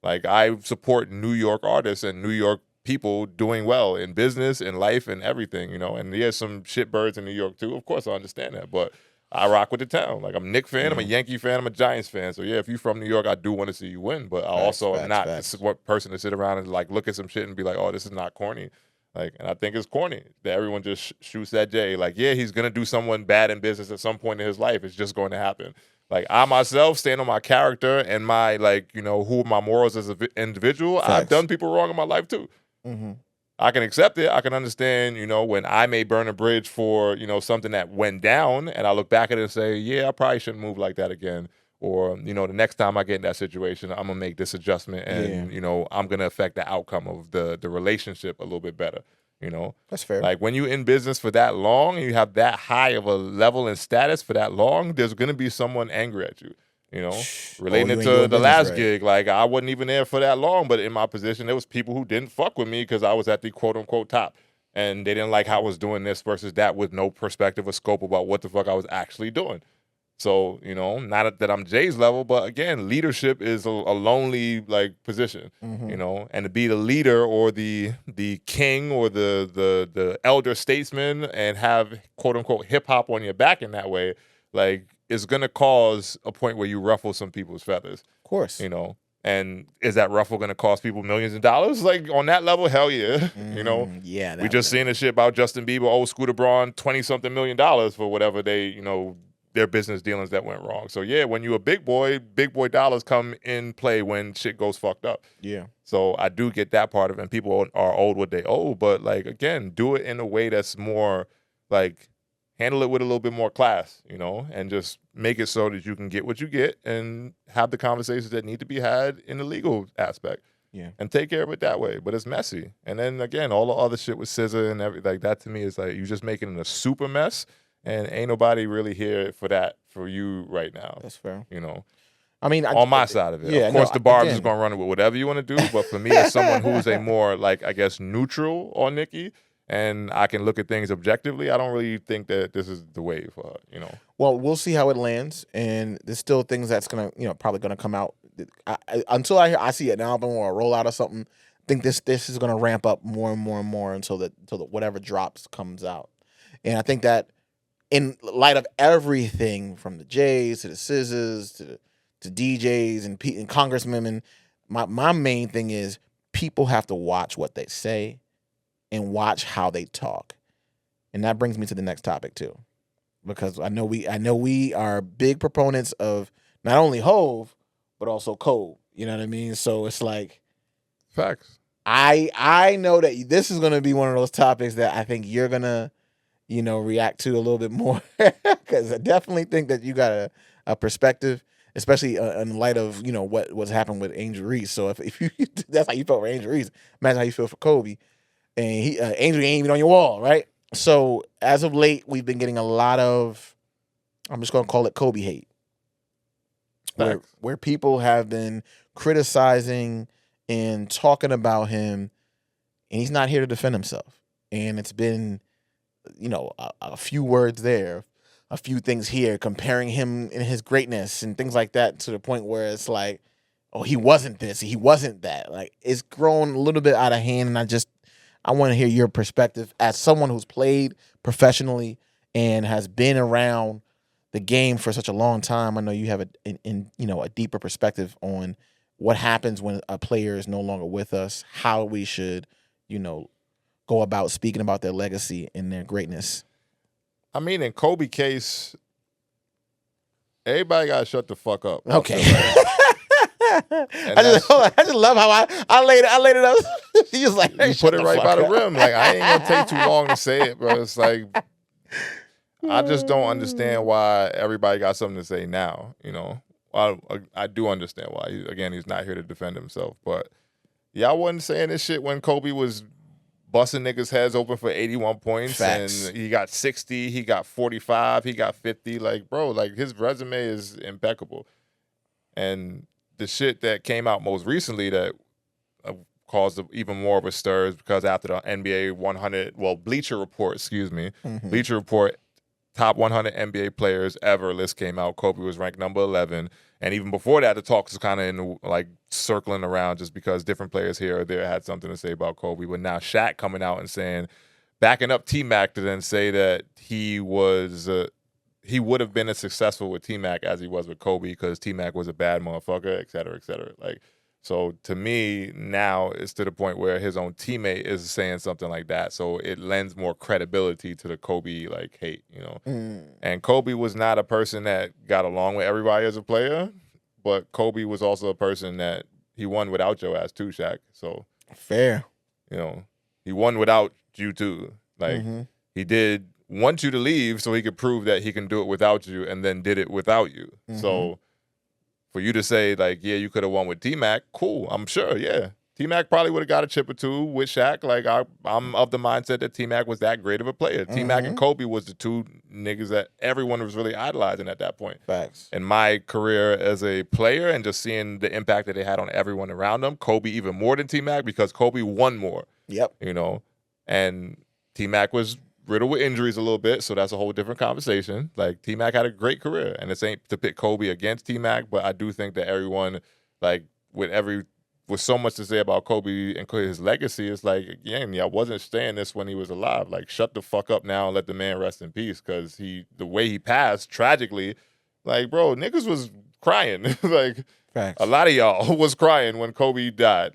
Like, I support New York artists and New York people doing well in business, in life, and everything, And there's some shitbirds in New York, too. Of course, I understand that. But I rock with the town. Like, I'm a Knicks fan, I'm a Yankee fan, I'm a Giants fan. So, yeah, if you're from New York, I do want to see you win. But I also am not the person to sit around and, like, look at some shit and be like, oh, this is not corny. Like, and I think it's corny that everyone just shoots at Jay. Like, yeah, he's going to do someone bad in business at some point in his life. It's just going to happen. Like, I myself stand on my character and my, like, who are my morals as an individual. Facts. I've done people wrong in my life, too. Mm-hmm. I can accept it. I can understand, when I may burn a bridge for, something that went down, and I look back at it and say, yeah, I probably shouldn't move like that again. Or, the next time I get in that situation, I'm going to make this adjustment and, I'm going to affect the outcome of the relationship a little bit better, That's fair. Like, when you're in business for that long and you have that high of a level and status for that long, there's going to be someone angry at you. Relating it to the last gig, like, I wasn't even there for that long, but in my position, there was people who didn't fuck with me because I was at the quote-unquote top, and they didn't like how I was doing this versus that with no perspective or scope about what the fuck I was actually doing. So, not that I'm Jay's level, but again, leadership is a lonely, like, position, and to be the leader or the king or the elder statesman and have quote-unquote hip-hop on your back in that way, like, it's going to cause a point where you ruffle some people's feathers. Of course. And is that ruffle going to cost people millions of dollars? Like, on that level, hell yeah. Yeah. We just seen the shit about Justin Bieber, old Scooter Braun, $20-something million for whatever they, their business dealings that went wrong. So, yeah, when you're a big boy dollars come in play when shit goes fucked up. Yeah. So I do get that part of it. And people are owed what they owe. But, like, again, do it in a way that's more, like, handle it with a little bit more class, and just make it so that you can get what you get and have the conversations that need to be had in the legal aspect. Yeah. And take care of it that way. But it's messy. And then, again, all the other shit with SZA and everything, like, that to me is like, you just making it a super mess, and ain't nobody really here for that for you right now. That's fair. I mean, on my side of it. Yeah, of course, the Barb's is going to run it with whatever you want to do. But for me, as someone who's a more, like, I guess, neutral on Nicki, and I can look at things objectively, I don't really think that this is the way for her, Well, we'll see how it lands, and there's still things that's gonna, probably gonna come out. Until I see an album or a rollout or something, I think this is gonna ramp up more and more and more until the whatever drops comes out. And I think that in light of everything from the Jays to the SZAs to DJs and congressmen, and my main thing is people have to watch what they say and watch how they talk. And that brings me to the next topic too. Because I know we are big proponents of not only Hove, but also Cole. You know what I mean? So it's like, facts. I know that this is gonna be one of those topics that I think you're gonna, react to a little bit more. Because I definitely think that you got a perspective. especially in light of what's happened with Angel Reese. So if you that's how you felt for Angel Reese, imagine how you feel for Kobe. And Angel ain't even on your wall, right? So as of late, we've been getting a lot of, I'm just gonna call it Kobe hate, where people have been criticizing and talking about him, and he's not here to defend himself. And it's been, a few words there, a few things here, comparing him and his greatness and things like that, to the point where it's like, oh, he wasn't this, he wasn't that. Like, it's grown a little bit out of hand, and I want to hear your perspective as someone who's played professionally and has been around the game for such a long time. I know you have a deeper perspective on what happens when a player is no longer with us, how we should, go about speaking about their legacy and their greatness. I mean, in Kobe case, everybody got to shut the fuck up. Okay. I just love how I laid it up. You just like, you put it right by the rim. Like, I ain't gonna take too long to say it, bro. It's like, I just don't understand why everybody got something to say now. I do understand why. He's not here to defend himself, but y'all wasn't saying this shit when Kobe was busting niggas' heads open for 81 points. Facts. And he got 60, he got 45, he got 50. Like, bro, like, his resume is impeccable. And the shit that came out most recently that caused even more of a stir is because after the NBA 100, Bleacher Report, Bleacher Report top 100 NBA players ever list came out, Kobe was ranked number 11. And even before that, the talks was kind of circling around, just because different players here or there had something to say about Kobe. But now Shaq coming out and saying, backing up T-Mac to then say that he would have been as successful with T-Mac as he was with Kobe because T-Mac was a bad motherfucker, et cetera, et cetera. So to me, now it's to the point where his own teammate is saying something like that. So it lends more credibility to the Kobe hate, And Kobe was not a person that got along with everybody as a player, but Kobe was also a person that he won without your ass too, Shaq. So fair. He won without you too. He did want you to leave so he could prove that he can do it without you, and then did it without you. Mm-hmm. So for you to say, you could have won with T-Mac, cool, I'm sure, yeah. T-Mac probably would have got a chip or two with Shaq. I'm of the mindset that T-Mac was that great of a player. Mm-hmm. T-Mac and Kobe was the two niggas that everyone was really idolizing at that point. Facts. In my career as a player and just seeing the impact that they had on everyone around them, Kobe even more than T-Mac because Kobe won more. Yep. And T-Mac was riddled with injuries a little bit, so that's a whole different conversation. T-Mac had a great career, and this ain't to pit Kobe against T-Mac, but I do think that everyone, with so much to say about Kobe and his legacy, it's I wasn't saying this when he was alive. Shut the fuck up now and let the man rest in peace, because the way he passed, tragically, bro, niggas was crying. Facts. A lot of y'all was crying when Kobe died.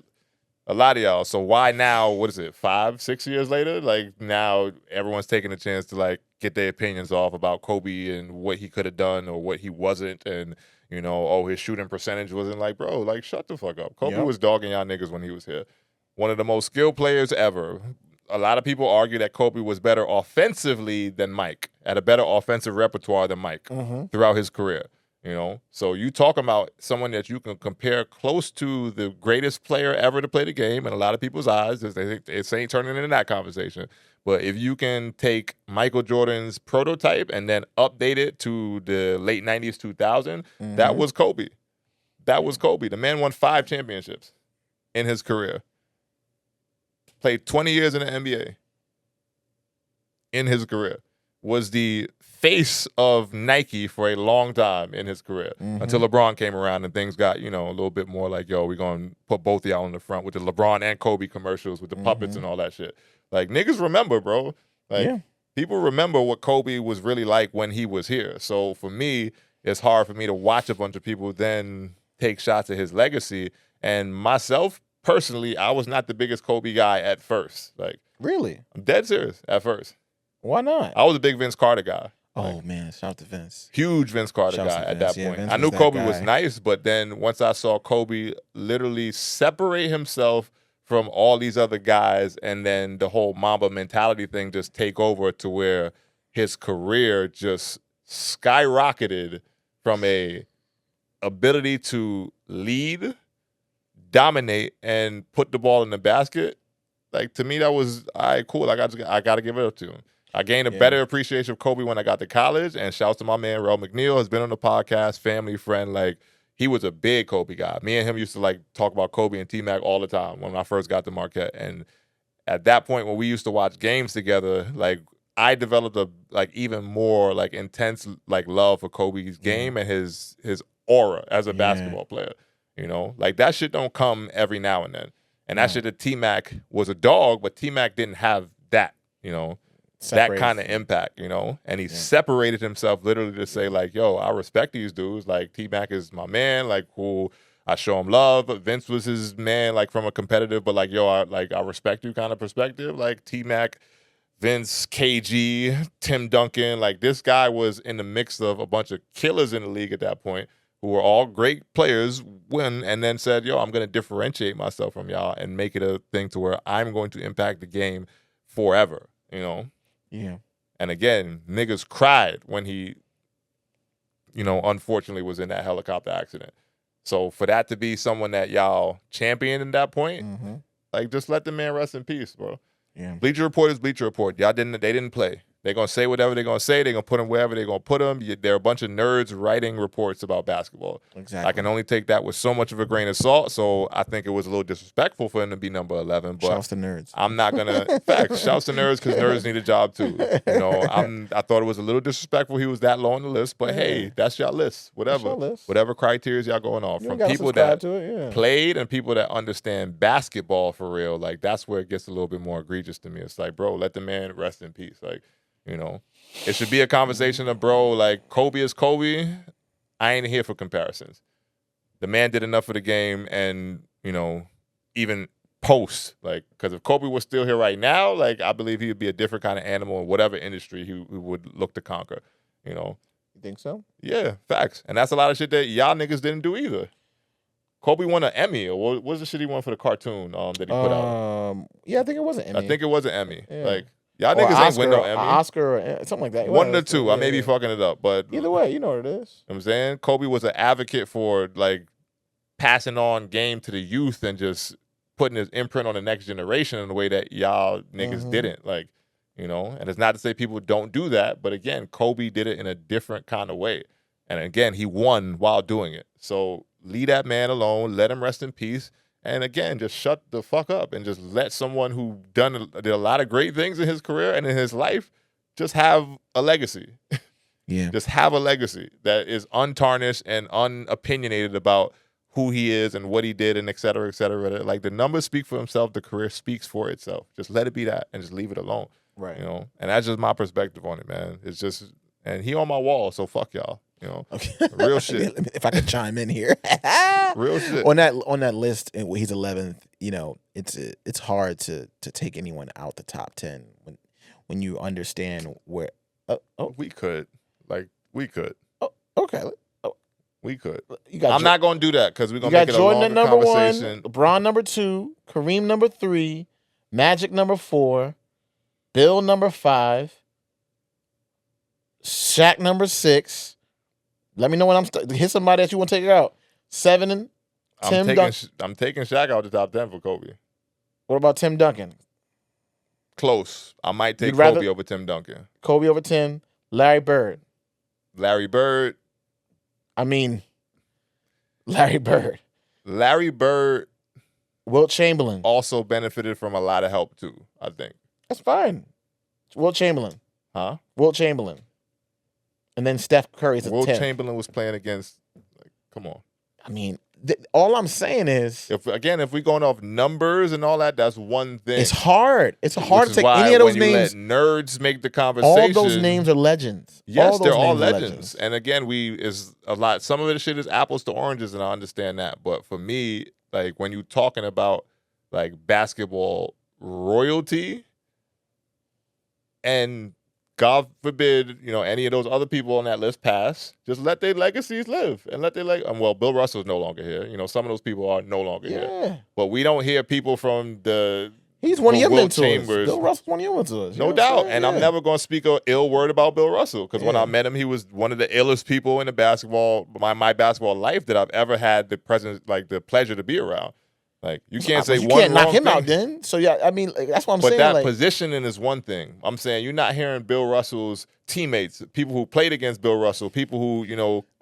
A lot of y'all. So why now, 5-6 years later? Now everyone's taking a chance to get their opinions off about Kobe and what he could have done or what he wasn't, and his shooting percentage wasn't. Bro, shut the fuck up. Kobe was dogging y'all niggas when he was here. One of the most skilled players ever. A lot of people argue that Kobe was better offensively than Mike, had a better offensive repertoire than Mike throughout his career. So you talking about someone that you can compare close to the greatest player ever to play the game in a lot of people's eyes. They think it ain't turning into that conversation. But if you can take Michael Jordan's prototype and then update it to the late 90s, 2000, that was Kobe. That was Kobe. The man won 5 championships in his career. Played 20 years in the NBA in his career. Was the face of Nike for a long time in his career until LeBron came around and things got, a little bit more we're going to put both of y'all in the front with the LeBron and Kobe commercials with the puppets and all that shit. Niggas remember, bro. People remember what Kobe was really like when he was here. So for me, it's hard for me to watch a bunch of people then take shots at his legacy. And myself, personally, I was not the biggest Kobe guy at first. Really? I'm dead serious at first. Why not? I was a big Vince Carter guy. Oh, man. Shout out to Vince. Huge Vince Carter guy at that point. Vince I knew Kobe was nice, but then once I saw Kobe literally separate himself from all these other guys, and then the whole Mamba mentality thing just take over to where his career just skyrocketed from a ability to lead, dominate, and put the ball in the basket, like, to me, that was, all right, cool. I got to give it up to him. I gained a better appreciation of Kobe when I got to college, and shouts to my man, Rel McNeil, has been on the podcast, family friend. Like, he was a big Kobe guy. Me and him used to, like, talk about Kobe and T-Mac all the time when I first got to Marquette. And at that point, when we used to watch games together, like, I developed a, like, even more, like, intense, like, love for Kobe's game and his aura as a basketball player. You know? Like, that shit don't come every now and then. And that shit that T-Mac was a dog, but T-Mac didn't have that, you know, that kind of impact, you know. And he separated himself literally to say, like, yo, I respect these dudes. Like, T-Mac is my man, like, who I show him love. Vince was his man, like, from a competitive, but, like, yo, I respect you kind of perspective. Like, T-Mac, Vince, KG, Tim Duncan. Like, this guy was in the mix of a bunch of killers in the league at that point, who were all great players, and then said, yo, I'm going to differentiate myself from y'all and make it a thing to where I'm going to impact the game forever, you know? Yeah. And again, niggas cried when he, you know, unfortunately was in that helicopter accident. So for that to be someone that y'all championed at that point, like, just let the man rest in peace, bro. Yeah. Bleacher Report is Bleacher Report. They didn't play. They're going to say whatever they're going to say. They're going to put him wherever they're going to put him. There are a bunch of nerds writing reports about basketball. Exactly. I can only take that with so much of a grain of salt, so I think it was a little disrespectful for him to be number 11. But shouts to nerds. I'm not going to... Facts. Shouts to nerds, because nerds need a job too. You know, I thought it was a little disrespectful he was that low on the list, but hey, that's y'all list. Whatever. Your list. Whatever criteria y'all going on. You From people that played and people that understand basketball for real, like, that's where it gets a little bit more egregious to me. It's like, bro, let the man rest in peace. Like, you know... It should be a conversation of, bro, like, Kobe is Kobe. I ain't here for comparisons. The man did enough for the game, and, you know, even post, like, because if Kobe was still here right now, like, I believe he would be a different kind of animal in whatever industry he would look to conquer, you know. You think so? Yeah, facts. And that's a lot of shit that y'all niggas didn't do either. Kobe won an Emmy, or what was the shit he won for the cartoon that he put out? Yeah, I think it was an Emmy. I think it was an Emmy. Yeah. Like, y'all niggas ain't win no Emmy. Oscar or something like that. One of the two. I may be fucking it up, but either way, you know what it is. You know what I'm saying? Kobe was an advocate for, like, passing on game to the youth and just putting his imprint on the next generation in a way that y'all niggas didn't. Like, you know, and it's not to say people don't do that, but again, Kobe did it in a different kind of way. And again, he won while doing it. So leave that man alone, let him rest in peace. And again, just shut the fuck up and just let someone who did a lot of great things in his career and in his life just have a legacy. Yeah. Just have a legacy that is untarnished and unopinionated about who he is and what he did and et cetera, et cetera. Like, the numbers speak for himself. The career speaks for itself. Just let it be that and just leave it alone. Right. You know? And that's just my perspective on it, man. It's just, and he on my wall, so fuck y'all. You know, okay. Real shit. If I could chime in here, real shit. On that list, and he's 11th. You know, it's hard to take anyone out the top 10 when you understand where. We could, okay. We could. I'm not going to do that because we're going to make it a longer number conversation. 1, LeBron number 2, Kareem number 3, Magic number 4, Bill number 5, Shaq number 6. Let me know when I'm hit somebody that you want to take it out. 7 and Tim Duncan. I'm taking Shaq out the top 10 for Kobe. What about Tim Duncan? Close. I might take Kobe over Tim Duncan. Kobe over Tim. Larry Bird. Larry Bird. Larry Bird. Larry Bird. Wilt Chamberlain. Also benefited from a lot of help too, I think. That's fine. Wilt Chamberlain. Huh? Wilt Chamberlain. And then Steph Curry's a 10. Wilt Chamberlain was playing against, like, come on. I mean, all I'm saying is, if we're going off numbers and all that, that's one thing. It's hard. It's hard to take any of those names. Let nerds make the conversation. All those names are legends. Yes, they're all legends. And again, is a lot. Some of the shit is apples to oranges, and I understand that. But for me, like, when you're talking about, like, basketball royalty, and God forbid, you know, any of those other people on that list pass, just let their legacies live and let their well, Bill Russell's no longer here. You know, some of those people are no longer here. But we don't hear people from the He's one of your mentors. Bill Russell's one of your mentors. No doubt. And I'm never going to speak an ill word about Bill Russell because when I met him, he was one of the illest people in the my basketball life that I've ever had the pleasure to be around. Like, you can't say one wrong thing. You can't knock him out then. So, yeah, I mean, that's what I'm saying. But that positioning is one thing. I'm saying you're not hearing Bill Russell's teammates, people who played against Bill Russell, people who,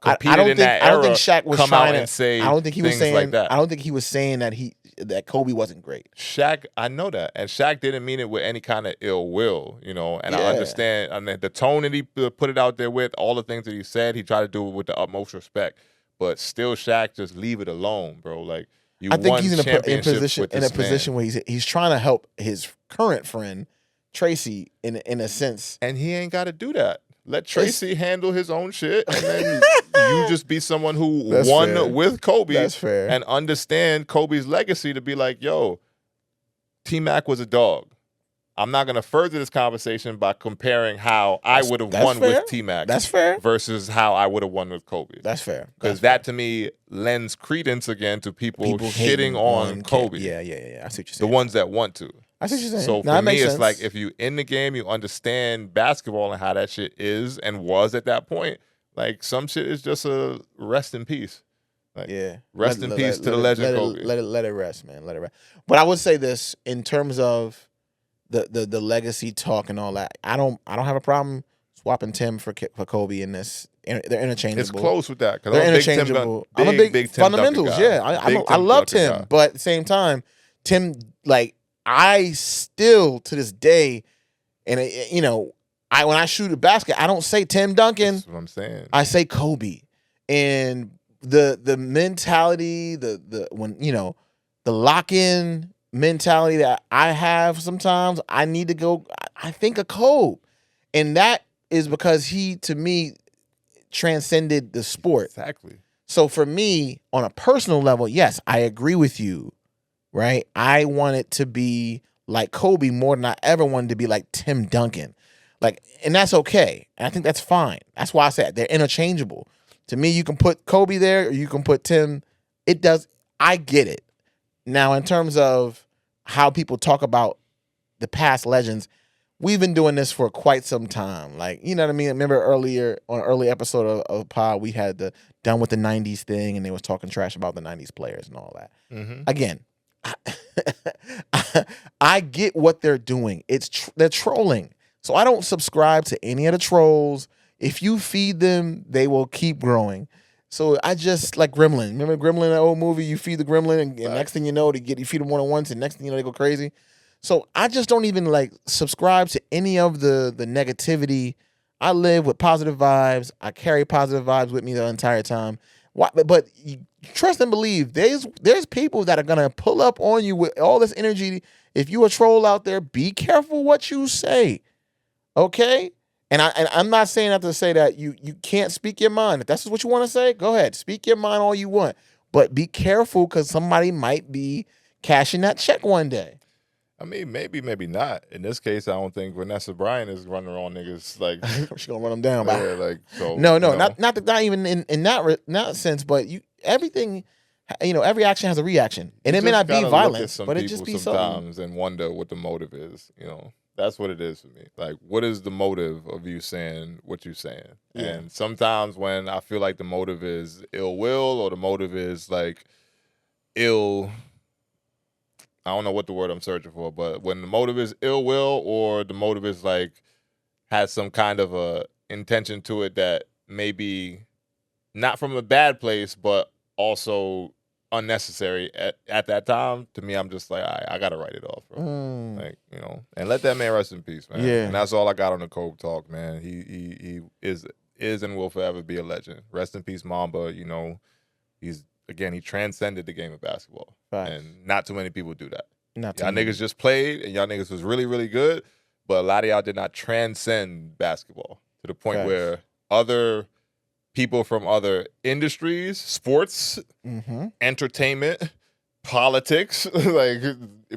competed in that era, I don't think Shaq was come out and say things like that. I don't think he was saying that Kobe wasn't great. Shaq, I know that. And Shaq didn't mean it with any kind of ill will, and I understand. I mean, the tone that he put it out there with, all the things that he said, he tried to do it with the utmost respect. But still, Shaq, just leave it alone, bro. Like, I think he's in a position where he's trying to help his current friend Tracy in a sense, and he ain't got to do that. Let Tracy handle his own shit, and then you just be someone who won with Kobe. That's fair. And understand Kobe's legacy to be like, yo, T-Mac was a dog. I'm not going to further this conversation by comparing how I would have won with T-Mac. That's fair. Versus how I would have won with Kobe. That's fair. Because that, to me, lends credence again to people shitting on Kobe. Yeah. I see what you're saying. The ones that want to. I see what you're saying. So for me, it's like if you in the game, you understand basketball and how that shit is and was at that point. Like, some shit is just a rest in peace. Like, rest in peace to the legend Kobe. Let it rest, man. Let it rest. But I would say this in terms of the legacy talk and all that. I don't have a problem swapping Tim for Kobe in this. They're interchangeable. It's close with that. They're interchangeable. I'm a big fundamentals. I love Tim, but at the same time, Tim, like, I still to this day, and when I shoot a basket, I don't say Tim Duncan. That's what I'm saying. I say Kobe, and the mentality, the lock in mentality that I have sometimes, I need to go, I think of Kobe. And that is because he, to me, transcended the sport. Exactly. So for me, on a personal level, yes, I agree with you, right? I want it to be like Kobe more than I ever wanted to be like Tim Duncan. Like, and that's okay. And I think that's fine. That's why I said they're interchangeable. To me, you can put Kobe there or you can put Tim. I get it. Now, in terms of how people talk about the past legends, we've been doing this for quite some time. Like, you know what I mean? Remember earlier, on an early episode of Pod, we had the Done with the 90s thing, and they was talking trash about the 90s players and all that. Mm-hmm. Again, I get what they're doing. They're trolling. So I don't subscribe to any of the trolls. If you feed them, they will keep growing. So I just like Gremlin. Remember Gremlin, that old movie? You feed the Gremlin, and next thing you know, you feed them more than once, and next thing you know, they go crazy. So I just don't even like subscribe to any of the negativity. I live with positive vibes. I carry positive vibes with me the entire time. But you trust and believe. There's people that are gonna pull up on you with all this energy. If you a troll out there, be careful what you say. Okay? And I'm not saying that to say that you can't speak your mind. If that's what you want to say, go ahead. Speak your mind all you want. But be careful because somebody might be cashing that check one day. I mean, maybe not. In this case, I don't think Vanessa Bryant is running on niggas like she's gonna run them down. Yeah, like so. No, not even in that sense. But everything, every action has a reaction, and it may not be violence, but it just be sometimes something. And wonder what the motive is. That's what it is for me. Like, what is the motive of you saying what you're saying? Yeah. And sometimes when I feel like the motive is ill will or the motive is like I don't know what the word I'm searching for, but when the motive is ill will or the motive is like has some kind of a intention to it that may be not from a bad place, but also unnecessary at that time, to me, I'm just like, I gotta write it off, bro. Like, and let that man rest in peace, man. Yeah. And that's all I got on the Kobe talk, man. He is and will forever be a legend. Rest in peace, Mamba. He transcended the game of basketball. Right. And not too many people do that. Y'all niggas just played, and y'all niggas was really, really good, but a lot of y'all did not transcend basketball to the point where other people from other industries, sports, entertainment, politics, like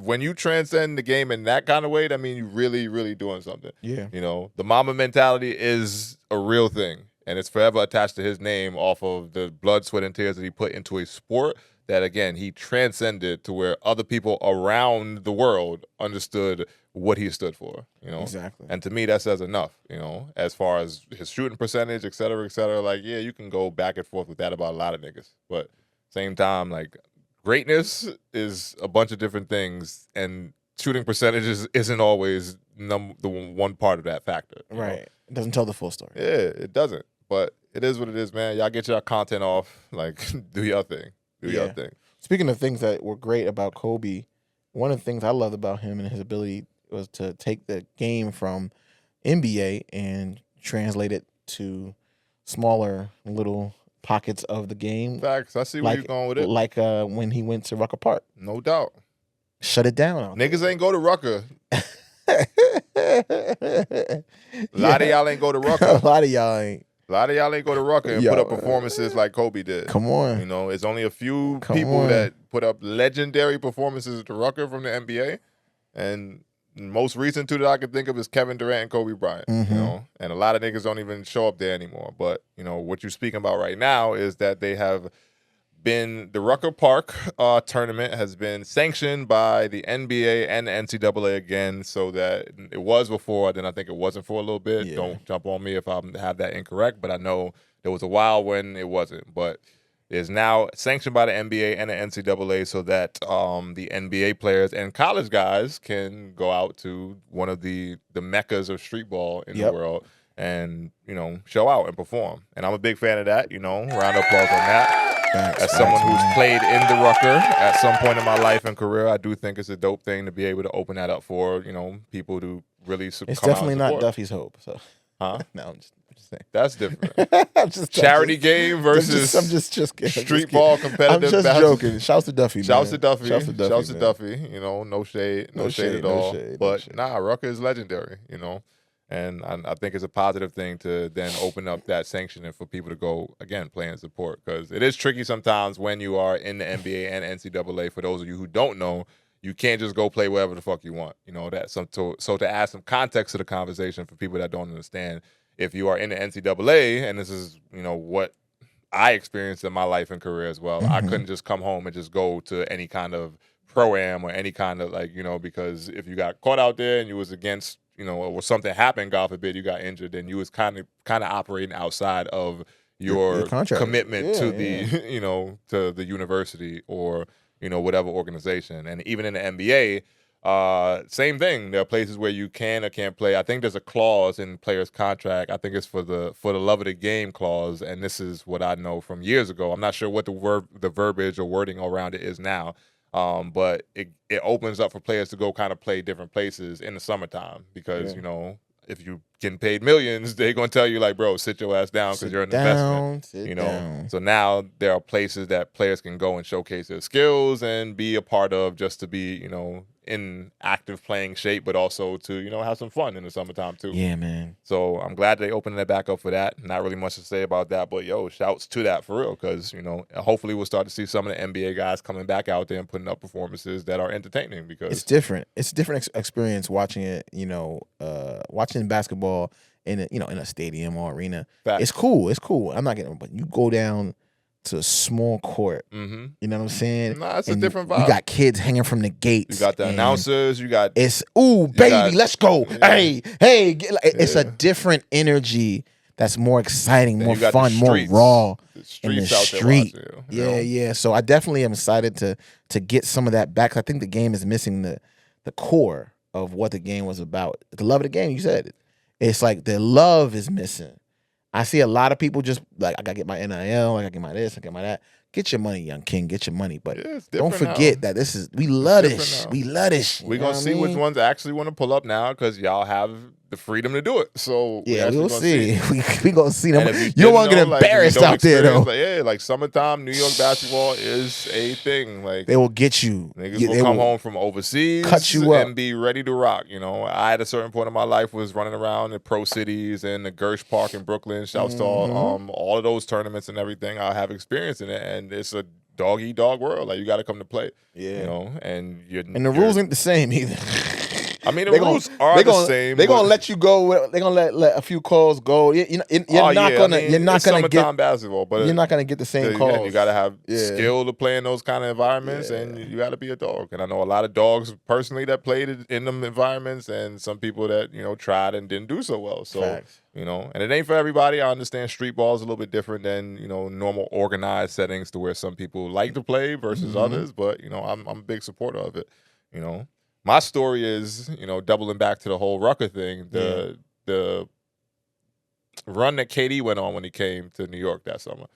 when you transcend the game in that kind of way, that means you really, really doing something. Yeah. The Mamba mentality is a real thing, and it's forever attached to his name off of the blood, sweat, and tears that he put into a sport that, again, he transcended to where other people around the world understood what he stood for, you know? Exactly. And to me, that says enough, you know, as far as his shooting percentage, et cetera, et cetera. Like, yeah, you can go back and forth with that about a lot of niggas. But same time, like, greatness is a bunch of different things, and shooting percentages isn't always the one part of that factor. Right. It doesn't tell the full story. Yeah, it doesn't. But it is what it is, man. Y'all get your content off. Like, do your thing. Do your thing. Speaking of things that were great about Kobe, one of the things I loved about him and his ability was to take the game from NBA and translate it to smaller little pockets of the game. Facts. I see where you're going with it. Like when he went to Rucker Park. No doubt. Shut it down. Niggas ain't go to Rucker. A lot of y'all ain't go to Rucker. A lot of y'all ain't. A lot of y'all ain't go to Rucker and put up performances like Kobe did. Come on. You know, it's only a few people that put up legendary performances at the Rucker from the NBA. And most recent two that I can think of is Kevin Durant and Kobe Bryant. Mm-hmm. You know, and a lot of niggas don't even show up there anymore. But, you know, what you're speaking about right now is that they have been, the Rucker Park tournament has been sanctioned by the NBA and the NCAA again, so that it was before, then I think it wasn't for a little bit. Yeah. Don't jump on me if I have that incorrect, but I know there was a while when it wasn't. But it's now sanctioned by the NBA and the NCAA so that the NBA players and college guys can go out to one of the meccas of street ball in the world and, you know, show out and perform. And I'm a big fan of that, you know, round of applause on that. As someone who's played in the Rucker at some point in my life and career, I do think it's a dope thing to be able to open that up for, you know, people to really It's definitely not Duffy's Hope. So, huh? No, I'm just saying. That's different. Charity game versus I'm just street ball competitive. I'm just joking. Shouts to Duffy. Shouts to Duffy. Shouts to Duffy. You know, no shade at all. But nah, Rucker is legendary. You know. And I think it's a positive thing to then open up that sanctioning for people to go, again, play and support. Because it is tricky sometimes when you are in the NBA and NCAA. For those of you who don't know, you can't just go play wherever the fuck you want. You know, so to add some context to the conversation for people that don't understand, if you are in the NCAA, and this is, you know, what I experienced in my life and career as well, I couldn't just come home and just go to any kind of pro-am or any kind of, like, you know, because if you got caught out there and you was against, you know, or something happened, God forbid, you got injured, then you was kind of operating outside of your commitment to the, you know, to the university or, you know, whatever organization. And even in the NBA, same thing. There are places where you can or can't play. I think there's a clause in players' contract. I think it's for the love of the game clause. And this is what I know from years ago. I'm not sure what the verbiage or wording around it is now. But it opens up for players to go kind of play different places in the summertime because, you know, if you getting paid millions, they're going to tell you, like, bro, sit your ass down because you're an investment. You know, so now there are places that players can go and showcase their skills and be a part of just to be, you know, in active playing shape, but also to, you know, have some fun in the summertime too. Yeah, man. So I'm glad they opened that back up for that. Not really much to say about that, but yo, shouts to that for real, because, you know, hopefully we'll start to see some of the NBA guys coming back out there and putting up performances that are entertaining, because it's different. It's a different experience watching it. You know, watching basketball in a stadium or arena. Facts. It's cool. It's cool. I'm not getting, but you go down to a small court. You know what I'm saying? Nah, it's a different vibe. You got kids hanging from the gates. You got the announcers. You got baby, let's go. Yeah. Hey, it's a different energy that's more exciting, more fun, more raw in the street. Yeah. So I definitely am excited to get some of that back. I think the game is missing the core of what the game was about. The love of the game, you said it. It's like the love is missing. I see a lot of people just like, I gotta get my NIL, I gotta get my this, I gotta get my that. Get your money, young king. Get your money, but don't forget that this is we love this. We love this. We're gonna see which ones actually want to pull up now, because y'all have the freedom to do it. So yeah, we'll see. We gonna see them. You don't want to get embarrassed out there though. Like summertime New York basketball is a thing. Like they will get you. Niggas will come home from overseas, cut you up, and be ready to rock. You know, I at a certain point in my life was running around the pro cities and the Gersh Park in Brooklyn. Shouts to all of those tournaments and everything. I have experience in it, and it's a dog-eat-dog world. Like, you got to come to play. Yeah, you know, and the rules ain't the same either. I mean, the rules are the same. They're gonna let you go. They're gonna let a few calls go. You're not gonna get basketball, but you're not gonna get the same calls. You got to have skill to play in those kind of environments, and you got to be a dog. And I know a lot of dogs personally that played in them environments, and some people that tried and didn't do so well. So Facts. and it ain't for everybody. I understand street ball is a little bit different than normal organized settings to where some people like to play versus others. But I'm a big supporter of it. My story is doubling back to the whole Rucker thing. The run that KD went on when he came to New York that summer,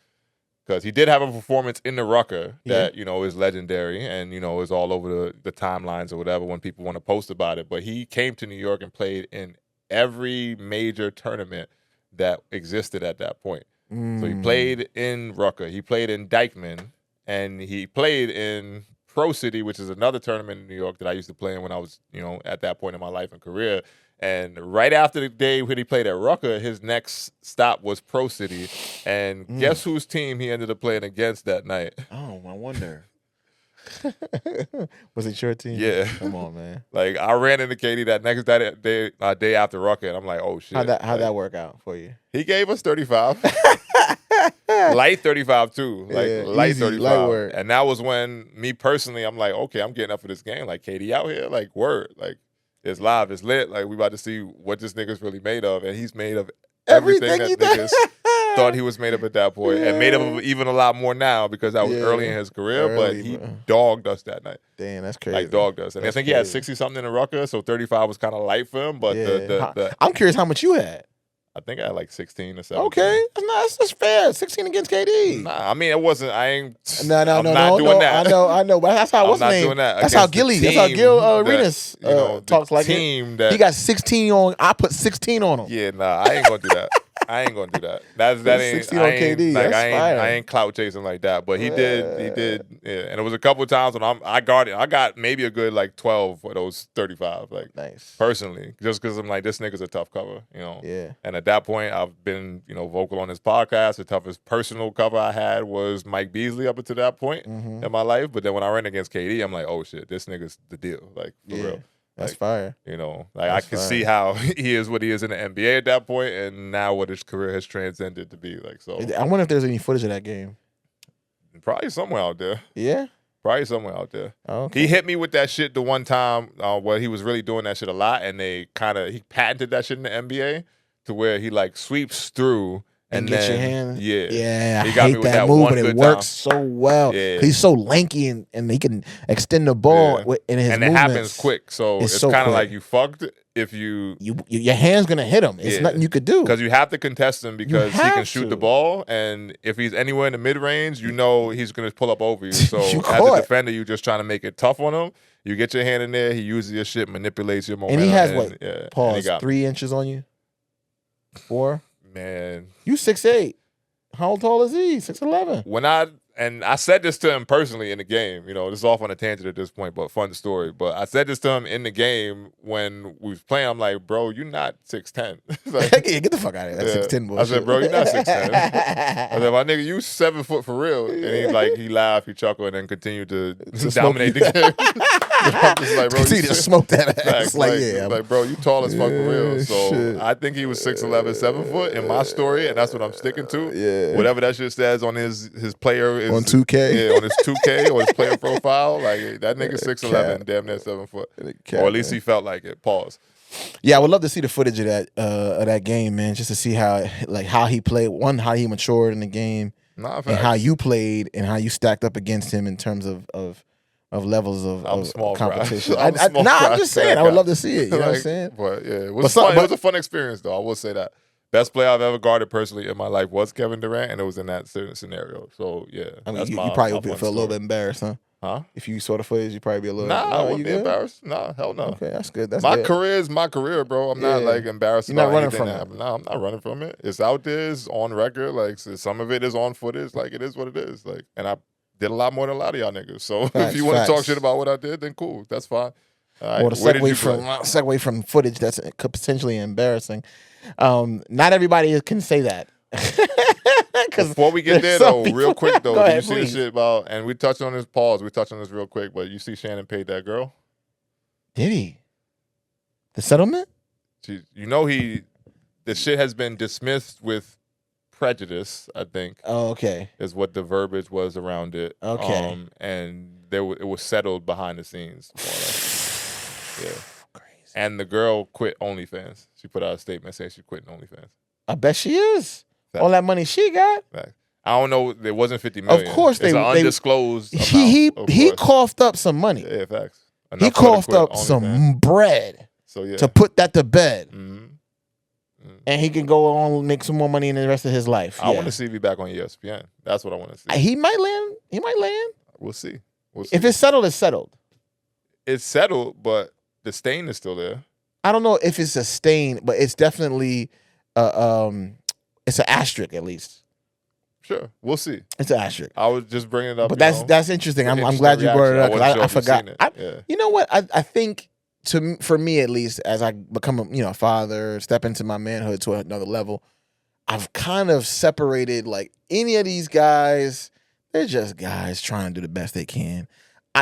because he did have a performance in the Rucker that is legendary and is all over the timelines or whatever when people want to post about it. But he came to New York and played in every major tournament that existed at that point. So he played in Rucker, he played in Dykeman, and he played in Pro City, which is another tournament in New York that I used to play in when I was, at that point in my life and career. And right after the day when he played at Rucker, his next stop was Pro City. And guess whose team he ended up playing against that night? Oh, I wonder. Was it your team? Yeah. Come on, man. Like, I ran into KD that next day after Rucker, and I'm like, oh, shit. How'd that work out for you? He gave us 35. Light 35 too, light easy, 35, light work. And that was when me personally, I'm like, okay, I'm getting up for this game. Like, KD out here, like, word, like, it's live, it's lit. Like, we about to see what this nigga's really made of, and he's made of everything that niggas thought he was made of at that point, and made of even a lot more now because that was early in his career. But he dogged us that night. Damn, that's crazy. Like, dogged us, and I think he had 60 something in the Rucker, so 35 was kind of light for him. But I'm curious how much you had. I think I had like 16 or 17. Okay, that's fair. 16 against KD. Nah, I mean, it wasn't. I ain't. I'm not doing that. I know. But that's how what's name. Doing that. That's how Gilly. That's how Gil Arenas talks like team it. He got 16 on. I put 16 on him. Yeah, nah, I ain't gonna do that. I ain't gonna do that. That ain't 16 on KD. Like, that's fire. I ain't clout chasing like that. But he did. Yeah. And it was a couple of times when I guarded. I got maybe a good like 12 of those 35. Like, nice. Personally, just because I'm like, this nigga's a tough cover. Yeah. And at that point, I've been vocal on this podcast. The toughest personal cover I had was Mike Beasley up until that point in my life. But then when I ran against KD, I'm like, oh shit, this nigga's the deal. Like, for real. That's fire. I can see how he is what he is in the NBA at that point, and now what his career has transcended to be. Like, so I wonder if there's any footage of that game. Probably somewhere out there. Yeah? Probably somewhere out there. Oh, okay. He hit me with that shit the one time where he was really doing that shit a lot, and he patented that shit in the NBA to where he like sweeps through and get then, your hand. Yeah. I he got hate me with that move, but it works time. so well. Yeah. He's so lanky and he can extend the ball in his and movements. it happens quick, so it's so kind of quick. like you fucked if your hand's gonna hit him. It's nothing you could do because you have to contest him because he can shoot the ball, and if he's anywhere in the mid range, he's gonna pull up over you. So as a defender, you just trying to make it tough on him. You get your hand in there, he uses your shit, manipulates your momentum, and he has Pause. 3 inches on you. 4. Man, you 6'8". How tall is he? 6'11". I said this to him personally in the game. This is off on a tangent at this point, but fun story. But I said this to him in the game when we was playing. I'm like, bro, you're not 6'10". Like, yeah, get the fuck out of here. That's 6'10" bullshit. I said, bro, you're not 6'10". I said, my nigga, you 7 foot for real. And he laughed, he chuckled, and then continued to dominate the game. I'm just like, bro, continue to smoke that ass. Like, bro, you tall as fuck for real. So I think he was 6'11", 7 foot in my story, and that's what I'm sticking to. Yeah. Whatever that shit says on his player is on 2K. Yeah, on his 2K or his player profile. Like, that nigga 6'11", damn near 7 foot. Or at least he felt like it. Pause. Yeah, I would love to see the footage of that game, man, just to see how he played. One, how he matured in the game, and how you played, and how you stacked up against him in terms of levels of competition. I'm just saying, I would love to see it. You know what I'm saying? But yeah, it was fun. It was a fun experience, though. I will say that. Best player I've ever guarded personally in my life was Kevin Durant, and it was in that certain scenario. So yeah, I mean, you probably would feel a little bit embarrassed, huh? Huh? If you saw the footage, you'd probably be a little. I wouldn't be embarrassed. Nah, hell no. Okay, that's good. My career is my career, bro. I'm not like embarrassed. You're not running from it. No, I'm not running from it. It's out there. It's on record. Like, some of it is on footage. Like, it is what it is. Like, and I did a lot more than a lot of y'all niggas. So if you want to talk shit about what I did, then cool. That's fine. Or to segue from footage that's potentially embarrassing. Not everybody can say that. Before we get there, though, real quick, though, did you see please. the shit about, and we touched on this, pause, we touched on this real quick, but you see Shannon paid that girl? Did he? The settlement? The shit has been dismissed with prejudice, I think. Oh, okay. Is what the verbiage was around it. Okay. And it was settled behind the scenes. Yeah. Crazy. And the girl quit OnlyFans. She put out a statement saying she quit OnlyFans. I bet she is. Fact. All that money she got. Fact. I don't know. It wasn't $50 million. Of course, it's an undisclosed. He coughed up some money. Yeah, facts. He coughed up some bread. So yeah, to put that to bed. Mm-hmm. And he can go on and make some more money in the rest of his life. I want to see if he's back on ESPN. That's what I want to see. He might land. We'll see. If it's settled, it's settled. It's settled, but the stain is still there. I don't know if it's a stain, but it's definitely it's an asterisk at least. Sure, we'll see. It's an asterisk. I was just bringing it up, but that's interesting. I'm glad you brought it up because I forgot. You know what? I think for me at least, as I become a father, step into my manhood to another level, I've kind of separated like any of these guys. They're just guys trying to do the best they can.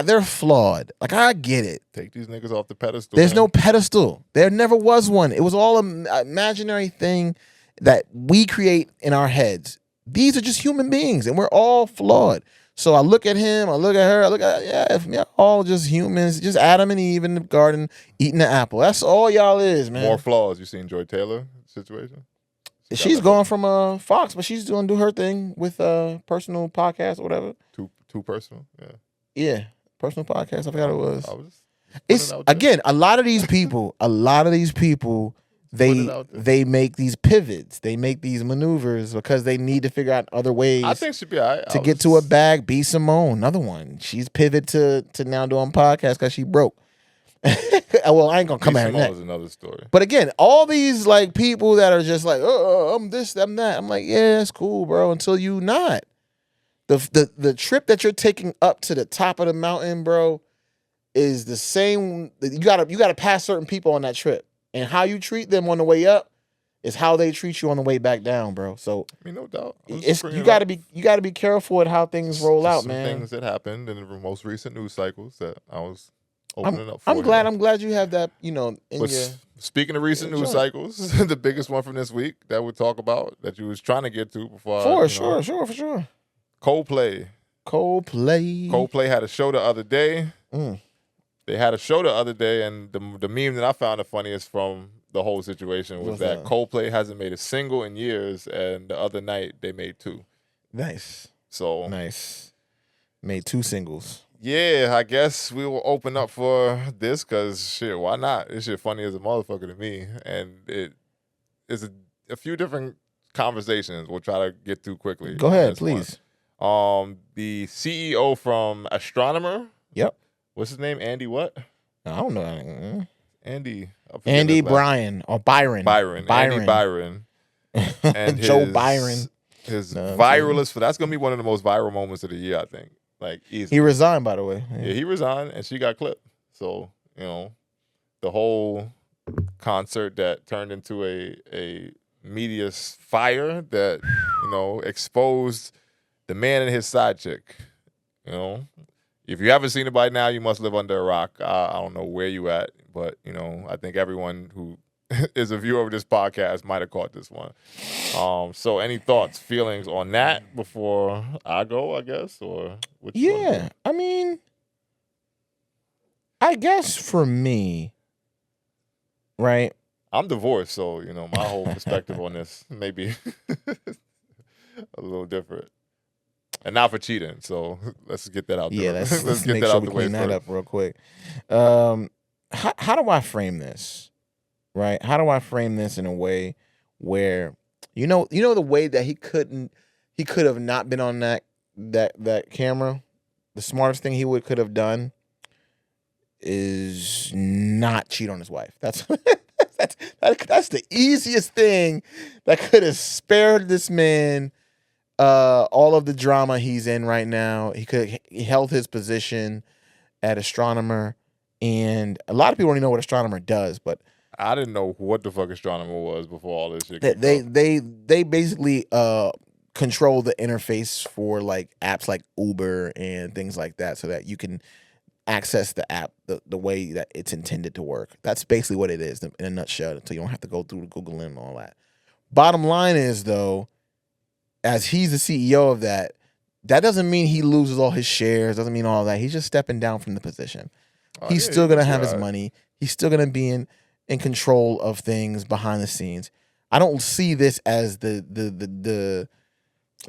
They're flawed. Like, I get it. Take these niggas off the pedestal. There's no pedestal. There never was one. It was all an imaginary thing that we create in our heads. These are just human beings, and we're all flawed. So I look at him, I look at her, I look at all just humans, just Adam and Eve in the garden eating the apple. That's all y'all is, man. More flaws. You seen Joy Taylor situation? She's going from Fox, but she's doing her thing with personal podcast or whatever. Too personal, yeah. Yeah, personal podcast. I forgot what it was. It's again a lot of these people. They make these pivots. They make these maneuvers because they need to figure out other ways. I think she'd be all right. To get to a bag. B. Simone, another one. She's pivoted to now doing podcasts because she broke. Well, I ain't gonna come at her next. Was another story. But again, all these like people that are just like, I'm this, I'm that. I'm like, yeah, it's cool, bro. Until you not. The trip that you're taking up to the top of the mountain, bro, is the same. You gotta pass certain people on that trip, and how you treat them on the way up is how they treat you on the way back down, bro. So I mean, no doubt. You gotta be careful at how things roll out, man. Things that happened in the most recent news cycles that I was. I'm glad you have that, Speaking of recent news cycles, the biggest one from this week that we'll talk about that you was trying to get to before. For sure. Coldplay had a show the other day. They had a show the other day, and the meme that I found the funniest from the whole situation was that Coldplay hasn't made a single in years, and the other night they made 2. Nice. So nice. Made 2 singles. Yeah, I guess we will open up for this because shit, why not? This shit funny as a motherfucker to me, and it is a few different conversations we'll try to get through quickly. Go ahead, please. The CEO from Astronomer. Yep. What's his name? Andy what? I don't know. Andy Bryan or Byron. Andy Byron. And Joe Byron. His viralist. That's gonna be one of the most viral moments of the year, I think. Like easily. He resigned, by the way. Yeah, he resigned, and she got clipped. So the whole concert that turned into a media fire that exposed the man and his side chick. If you haven't seen it by now, you must live under a rock. I don't know where you at, but I think everyone who is a viewer of this podcast might have caught this one. So any thoughts, feelings on that before I go, I guess? Or yeah, I mean, I guess for me, right? I'm divorced, so my whole perspective on this may be a little different. And not for cheating, so let's get that out there. Yeah, let's get that out the way. Clean that up real quick. How do I frame this? Right? How do I frame this in a way where the way that he could have not been on that camera? The smartest thing he could have done is not cheat on his wife. That's the easiest thing that could have spared this man all of the drama he's in right now. He held his position at Astronomer, and a lot of people don't even know what Astronomer does, but I didn't know what the fuck Astronomer was before all this shit. They basically control the interface for like apps like Uber and things like that, so that you can access the app the way that it's intended to work. That's basically what it is in a nutshell, so you don't have to go through Googling and all that. Bottom line is, though, as he's the CEO of that doesn't mean he loses all his shares, doesn't mean all that. He's just stepping down from the position. He's still going to have his money. He's still going to be in control of things behind the scenes. I don't see this as the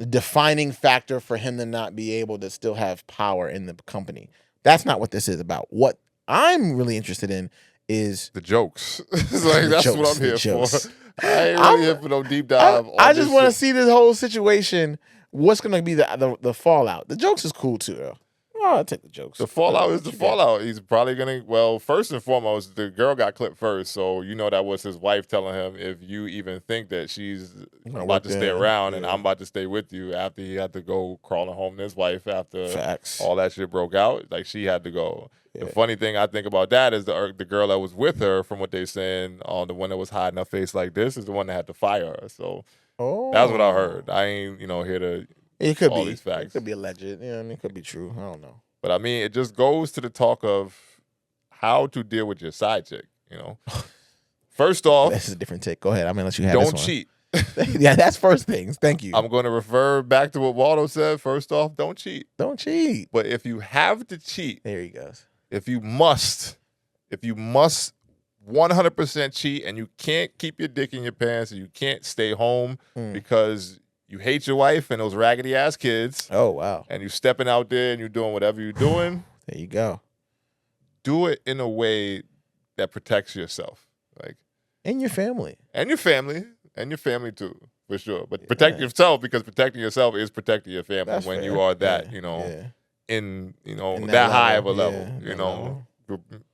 defining factor for him to not be able to still have power in the company. That's not what this is about. What I'm really interested in is the jokes. That's what I'm here for. I ain't really here for no deep dive. I just want to see this whole situation. What's going to be the fallout? The jokes is cool too, though. Oh, I'll take the jokes. The fallout is the fallout. He's probably going to, well, first and foremost, the girl got clipped first. So, that was his wife telling him, if you even think that she's about to stay around and I'm about to stay with you, after he had to go crawling home to his wife after all that shit broke out. Like, she had to go. Yeah. The funny thing I think about that is the girl that was with her, from what they're saying, the one that was hiding her face like this is the one that had to fire her. So that's what I heard. I ain't, here to... It could be. These facts. It could be alleged. Yeah, I mean, it could be true. I don't know. But I mean, it just goes to the talk of how to deal with your side chick. First off, this is a different take. Go ahead. I'm gonna let you have this one. Don't cheat. Yeah, that's first things. Thank you. I'm going to refer back to what Waldo said. First off, don't cheat. Don't cheat. But if you have to cheat, there he goes. If you must 100% cheat, and you can't keep your dick in your pants, and you can't stay home because you hate your wife and those raggedy ass kids. Oh, wow. And you stepping out there and you're doing whatever you're doing. There you go. Do it in a way that protects yourself. And your family. And your family. And your family too, for sure. But protect yourself, because protecting yourself is protecting your family. That's when fair. You are that, in that high of a level.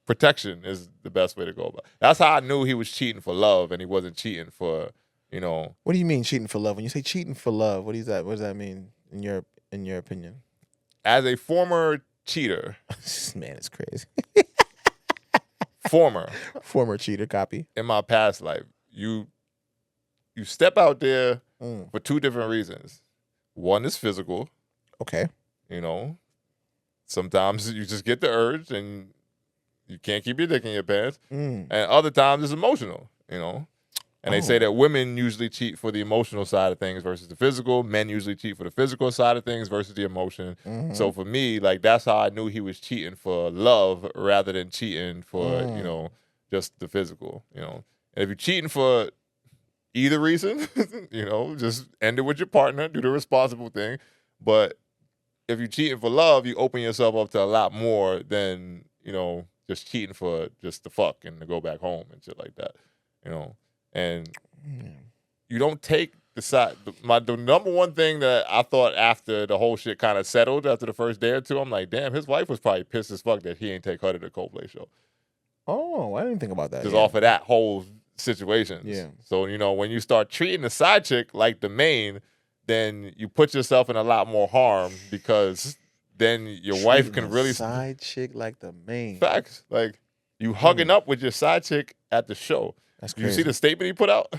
Protection is the best way to go about it. That's how I knew he was cheating for love and he wasn't cheating for What do you mean cheating for love? When you say cheating for love, what does that mean in your opinion? As a former cheater. This man is crazy. Former cheater, copy. In my past life, you step out there for two different reasons. One is physical. Okay. Sometimes you just get the urge and you can't keep your dick in your pants. And other times it's emotional, And they say that women usually cheat for the emotional side of things versus the physical. Men usually cheat for the physical side of things versus the emotion. So for me, that's how I knew he was cheating for love rather than cheating for, just the physical, And if you're cheating for either reason, just end it with your partner, do the responsible thing. But if you're cheating for love, you open yourself up to a lot more than, just cheating for just the fuck and to go back home and shit like that, And you don't take the side. The number one thing that I thought after the whole shit kind of settled after the first day or two, I'm like, damn, his wife was probably pissed as fuck that he ain't take her to the Coldplay show. Oh, I didn't think about that. Just off of that whole situation. Yeah. So, when you start treating the side chick like the main, then you put yourself in a lot more harm, because then your wife can really... Side chick like the main. Facts. Like, you hugging up with your side chick at the show. That's crazy. You see the statement he put out?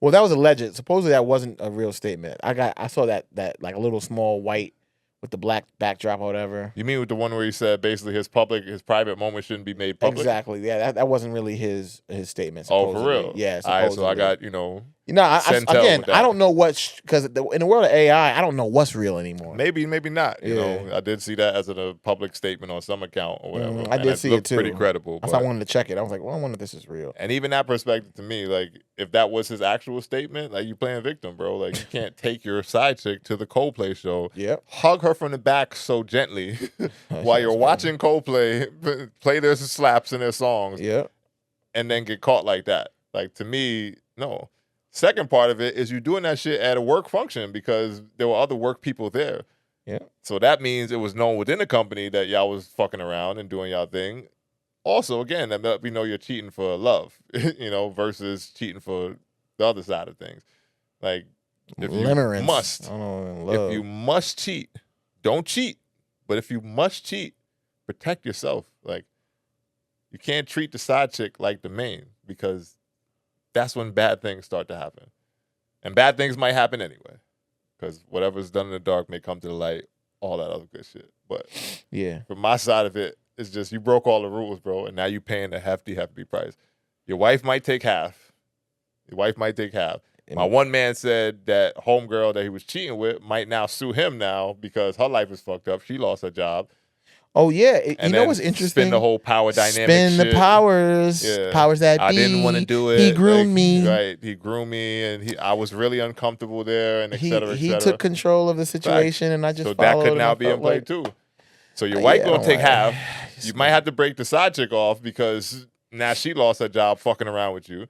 Well, that was alleged. Supposedly that wasn't a real statement. I saw that like a little small white with the black backdrop or whatever. You mean with the one where he said basically his private moment shouldn't be made public? Exactly. Yeah, that wasn't really his statement. Supposedly. Oh, for real? Yeah. All right, so I got, I don't know because in the world of AI, I don't know what's real anymore. Maybe not. You know, I did see that as a public statement on some account or whatever. I did see it too. Pretty credible. So I wanted to check it. I was like, well, I wonder if this is real. And even that perspective to me, like, if that was his actual statement, like, you playing victim, bro. Like, you can't take your side chick to the Coldplay show. Yep. Hug her from the back so gently while you're watching Coldplay play their slaps and their songs. Yep. And then get caught like that. Like, to me, no. Second part of it is you doing that shit at a work function because there were other work people there. Yeah. So that means it was known within the company that y'all was fucking around and doing y'all thing. Also, again, that we know you're cheating for love, versus cheating for the other side of things. Like, if you must cheat, don't cheat. But if you must cheat, protect yourself. Like, you can't treat the side chick like the main, because that's when bad things start to happen. And bad things might happen anyway, because whatever's done in the dark may come to the light, all that other good shit. But yeah, from my side of it, It's just you broke all the rules, bro, and now you paying a hefty price. Your wife might take half. My one man said that homegirl that he was cheating with might now sue him now because her life is fucked up. She lost her job. Oh yeah, you know what's interesting? Spin the whole power dynamic. Spin the powers. Yeah. Powers that be. I didn't want to do it. He groomed me. Right. He groomed me, and I was really uncomfortable there, and et cetera, et cetera. He took control of the situation, and I just followed. So that could now be in play too. So your wife gonna take half. You might have to break the side chick off because now she lost her job fucking around with you.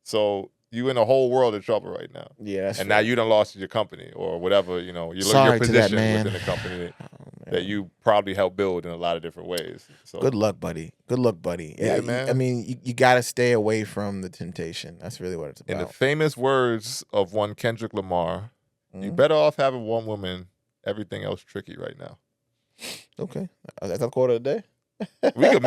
So you in a whole world of trouble right now. Yeah, that's now you done lost your company or whatever, you know, your position within the company that you probably helped build in a lot of different ways. So good luck, buddy. Yeah, man. I mean, you got to stay away from the temptation. That's really what it's about. In the famous words of one Kendrick Lamar, you better off having one woman, everything else tricky right now. Okay. That's a quarter of the day. We can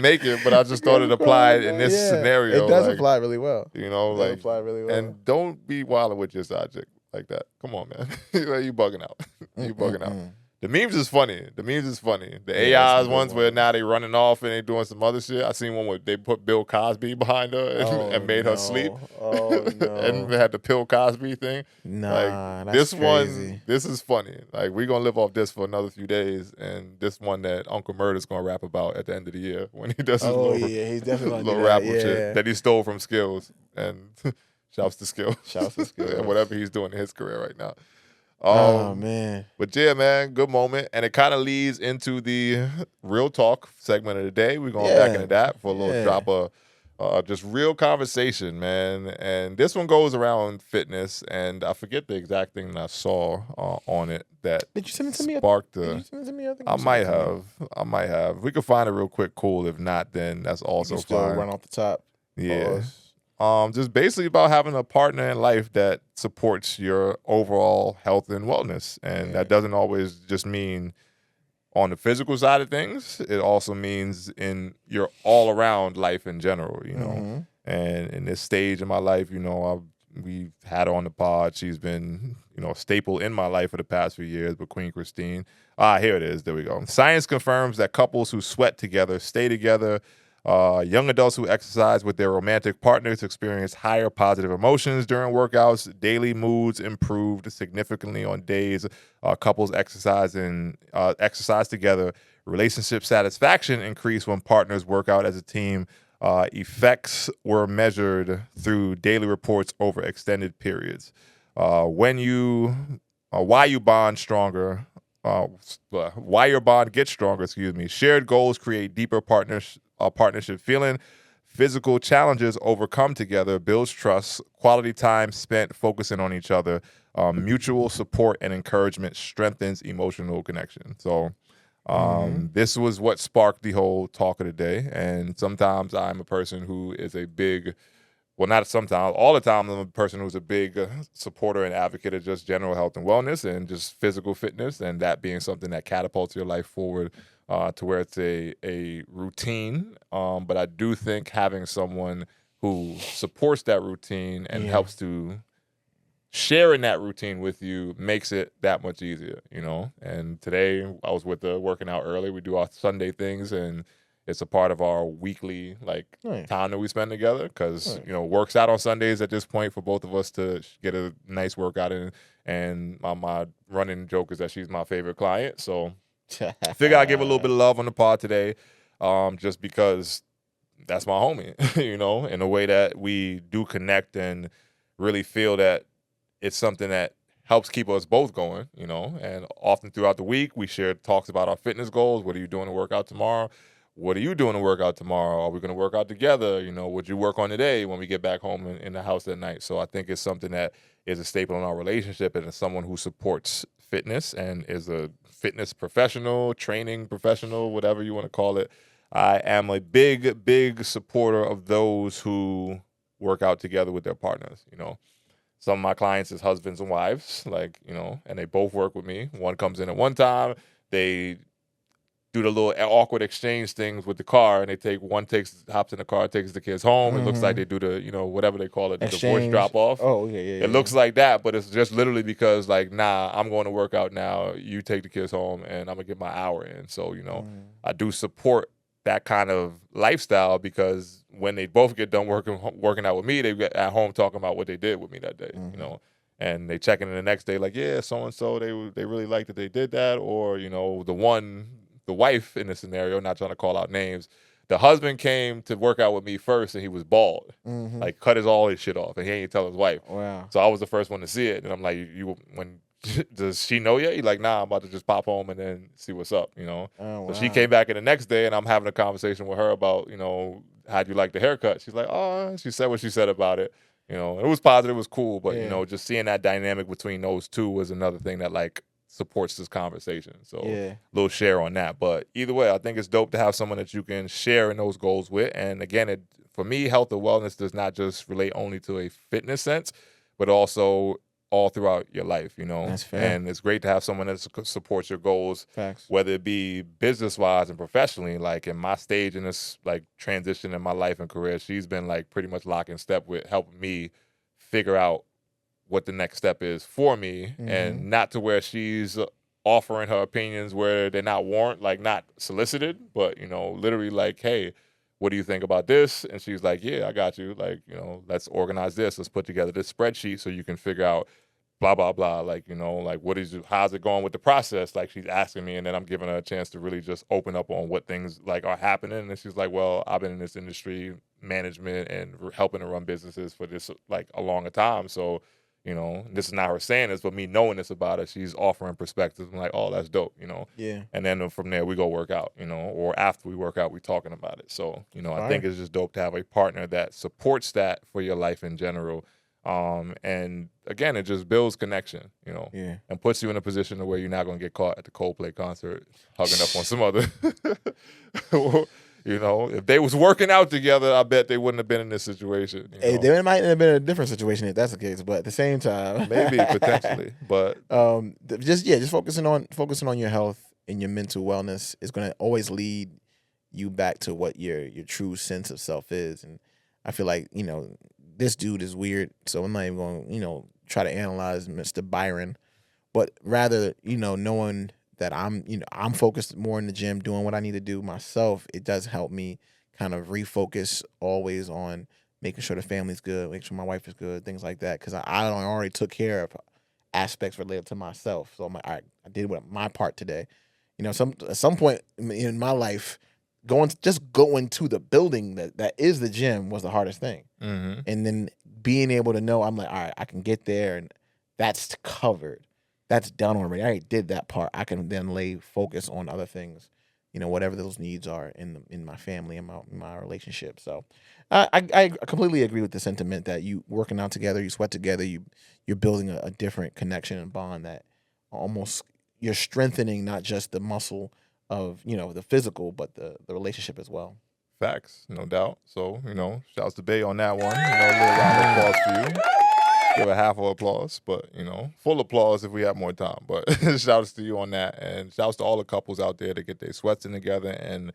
make it, but I just thought it applied in this scenario. It does apply really well. You know, apply really well. And don't be wilding with your side chick like that. Come on, man. You bugging out. You bugging out. The memes is funny. The AI's ones where now they running off and they doing some other shit. I seen one where they put Bill Cosby behind her and made her sleep. Oh no! And had the Bill Cosby thing. Nah, that's this crazy. This is funny. Like we gonna live off this for another few days, and this one that Uncle Murder's gonna rap about at the end of the year when he does his he's definitely little rap shit that he stole from Skills and shouts to Skills. And whatever he's doing in his career right now. Oh man! But yeah, man, good moment, and it kind of leads into the real talk segment of the day. We're going back into that for a little drop of just real conversation, man. And this one goes around fitness, and I forget the exact thing that I saw on it that did you send it to me? Sparked Did you send it to me? I might have. If we could find it real quick, cool. If not, then that's also fine. Still run off the top. Yeah. Just basically about having a partner in life that supports your overall health and wellness. And that doesn't always just mean on the physical side of things. It also means in your all-around life in general, you know. And in this stage of my life, you know, we've had her on the pod. She's been, you know, a staple in my life for the past few years with Queen Christine. Here it is. There we go. Science confirms that couples who sweat together stay together. Young adults who exercise with their romantic partners experience higher positive emotions during workouts. Daily moods improved significantly on days couples exercise together. Relationship satisfaction increased when partners work out as a team. Effects were measured through daily reports over extended periods. Why your bond gets stronger. Shared goals create deeper partnership feeling. Physical challenges overcome together builds trust. Quality time spent focusing on each other. Mutual support and encouragement strengthens emotional connection. So this was what sparked the whole talk of the day. And sometimes I'm a person who is a big, well, not sometimes, all the time I'm a person who's a big supporter and advocate of just general health and wellness and just physical fitness, and that being something that catapults your life forward to where it's a routine. But I do think having someone who supports that routine and helps to share in that routine with you makes it that much easier, you know? And today I was with her working out early. We do our Sunday things, and it's a part of our weekly time that we spend together because, you know, works out on Sundays at this point for both of us to get a nice workout in. And my running joke is that she's my favorite client. So I figure I'll give a little bit of love on the pod today just because that's my homie, you know, in a way that we do connect and really feel that it's something that helps keep us both going, you know. And often throughout the week, we share talks about our fitness goals. What are you doing to work out tomorrow? What are you doing to work out tomorrow? Are we going to work out together? You know, what you work on today when we get back home in the house at night? So I think it's something that is a staple in our relationship, and as someone who supports fitness and is a fitness professional, training professional, whatever you want to call it, I am a big, big supporter of those who work out together with their partners, you know. Some of my clients is husbands and wives, like, you know, and they both work with me. One comes in at one time. They do the little awkward exchange things with the car, and one hops in the car, takes the kids home. It looks like they do the, whatever they call it, the divorce drop off. Oh, yeah. It looks like that, but it's just literally because like, nah, I'm going to work out now. You take the kids home, and I'm gonna get my hour in. So I do support that kind of lifestyle, because when they both get done working out with me, they get at home talking about what they did with me that day. And they check in the next day like, yeah, so and so they really liked that they did that, or the wife in the scenario, not trying to call out names, the husband came to work out with me first, and he was bald, like cut all his shit off, and he ain't tell his wife. Wow. So I was the first one to see it, and I'm like, does she know yet? He's like, nah, I'm about to just pop home and then see what's up, Oh, wow. So she came back in the next day, and I'm having a conversation with her about, how'd you like the haircut? She's like, oh, she said what she said about it. It was positive, it was cool, but just seeing that dynamic between those two was another thing that like supports this conversation. So a little share on that. But either way, I think it's dope to have someone that you can share in those goals with. And again, for me, health and wellness does not just relate only to a fitness sense, but also all throughout your life, That's fair. And it's great to have someone that supports your goals. Facts. Whether it be business-wise and professionally. Like in my stage in this like transition in my life and career, she's been like pretty much lock in step with helping me figure out what the next step is for me, and not to where she's offering her opinions where they're not not solicited, but literally like, hey, what do you think about this? And she's like, yeah, I got you. Like, let's organize this. Let's put together this spreadsheet so you can figure out blah, blah, blah. Like, like how's it going with the process? Like she's asking me, and then I'm giving her a chance to really just open up on what things like are happening. And she's like, well, I've been in this industry, management and helping to run businesses for this like a longer time. So, this is not her saying this, but me knowing this about her, she's offering perspectives. I'm like, oh, that's dope, Yeah. And then from there we go work out, or after we work out, we talking about it. So, I think it's just dope to have a partner that supports that for your life in general. And again, it just builds connection, and puts you in a position where you're not going to get caught at the Coldplay concert hugging up on some other. If they was working out together, I bet they wouldn't have been in this situation. Hey, they might have been in a different situation if that's the case, but at the same time, maybe potentially. But just focusing on your health and your mental wellness is going to always lead you back to what your true sense of self is. And I feel like this dude is weird, so I'm not even going to try to analyze Mr. Byron, but rather knowing that I'm focused more in the gym, doing what I need to do myself. It does help me kind of refocus always on making sure the family's good, making sure my wife is good, things like that. Because I already took care of aspects related to myself. So I'm like, all right, I did my part today. At some point in my life, going to the building that is the gym was the hardest thing. Mm-hmm. And then being able to know, I'm like, all right, I can get there, and that's covered. That's done already. I already did that part. I can then lay focus on other things, whatever those needs are in my family and my relationship. So I completely agree with the sentiment that you working out together, you sweat together, you're building a different connection and bond that almost you're strengthening not just the muscle of, the physical, but the relationship as well. Facts, no doubt. So, shouts to Bay on that one. A little round of applause for you. Give a half of applause, but full applause if we have more time. But shouts to you on that, and shouts to all the couples out there that get their sweats in together, and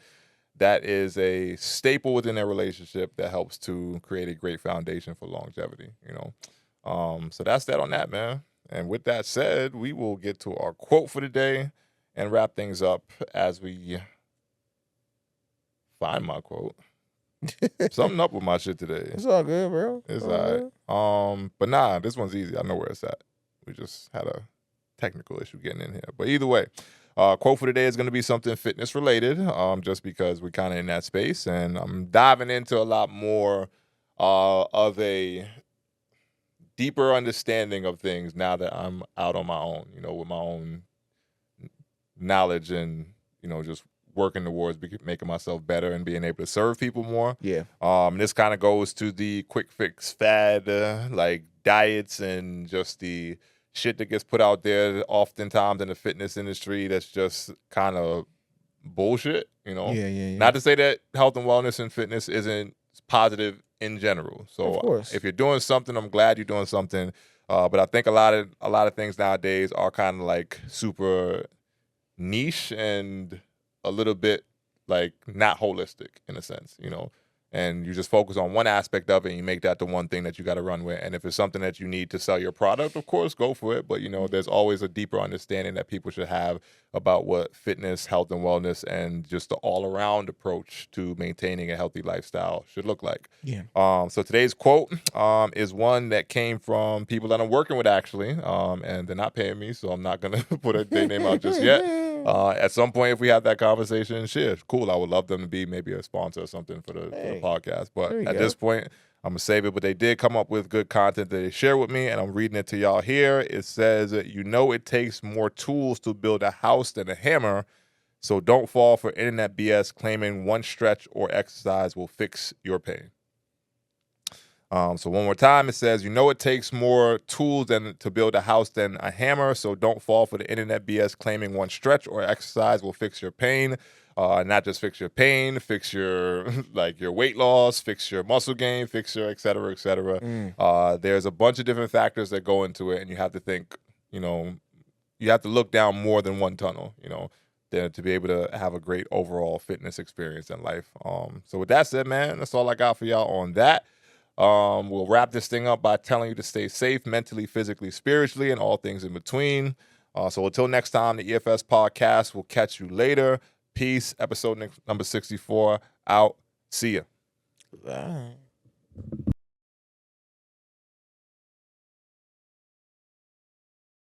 that is a staple within their relationship that helps to create a great foundation for longevity. So that's that on that, man. And with that said, we will get to our quote for the day and wrap things up as we find my quote. Something up with my shit today. It's all good, bro. It's all right. But nah, this one's easy. I know where it's at. We just had a technical issue getting in here. But either way, quote for today is going to be something fitness related, just because we're kind of in that space. And I'm diving into a lot more of a deeper understanding of things now that I'm out on my own, with my own knowledge and, just working towards making myself better and being able to serve people more. Yeah. This kind of goes to the quick fix fad, like diets and just the shit that gets put out there oftentimes in the fitness industry that's just kind of bullshit, Yeah. Not to say that health and wellness and fitness isn't positive in general. So of course, if you're doing something, I'm glad you're doing something. But I think a lot of things nowadays are kind of like super niche and a little bit like not holistic in a sense, you know, and you just focus on one aspect of it and you make that the one thing that you got to run with. And if it's something that you need to sell your product, of course, go for it. But, you know, there's always a deeper understanding that people should have about what fitness, health, and wellness and just the all-around approach to maintaining a healthy lifestyle should look like. Yeah. So today's quote is one that came from people that I'm working with, actually, and they're not paying me, so I'm not going to put their name out just yet. At some point, if we have that conversation, shit, cool. I would love them to be maybe a sponsor or something for the podcast. But at this point, I'm going to save it. But they did come up with good content that they share with me, and I'm reading it to y'all here. It says, you know it takes more tools to build a house than a hammer, so don't fall for internet BS claiming one stretch or exercise will fix your pain. So one more time, it says, you know it takes more tools to build a house than a hammer, so don't fall for the internet BS claiming one stretch or exercise will fix your pain. Not just fix your pain, fix your your weight loss, fix your muscle gain, fix your et cetera, et cetera. There's a bunch of different factors that go into it, and you have to think, you know, you have to look down more than one tunnel, you know, to be able to have a great overall fitness experience in life. So with that said, man, that's all I got for y'all on that. We'll wrap this thing up by telling you to stay safe mentally, physically, spiritually, and all things in between. So until next time, the EFS podcast will catch you later. Peace. Episode number 64 out. See ya.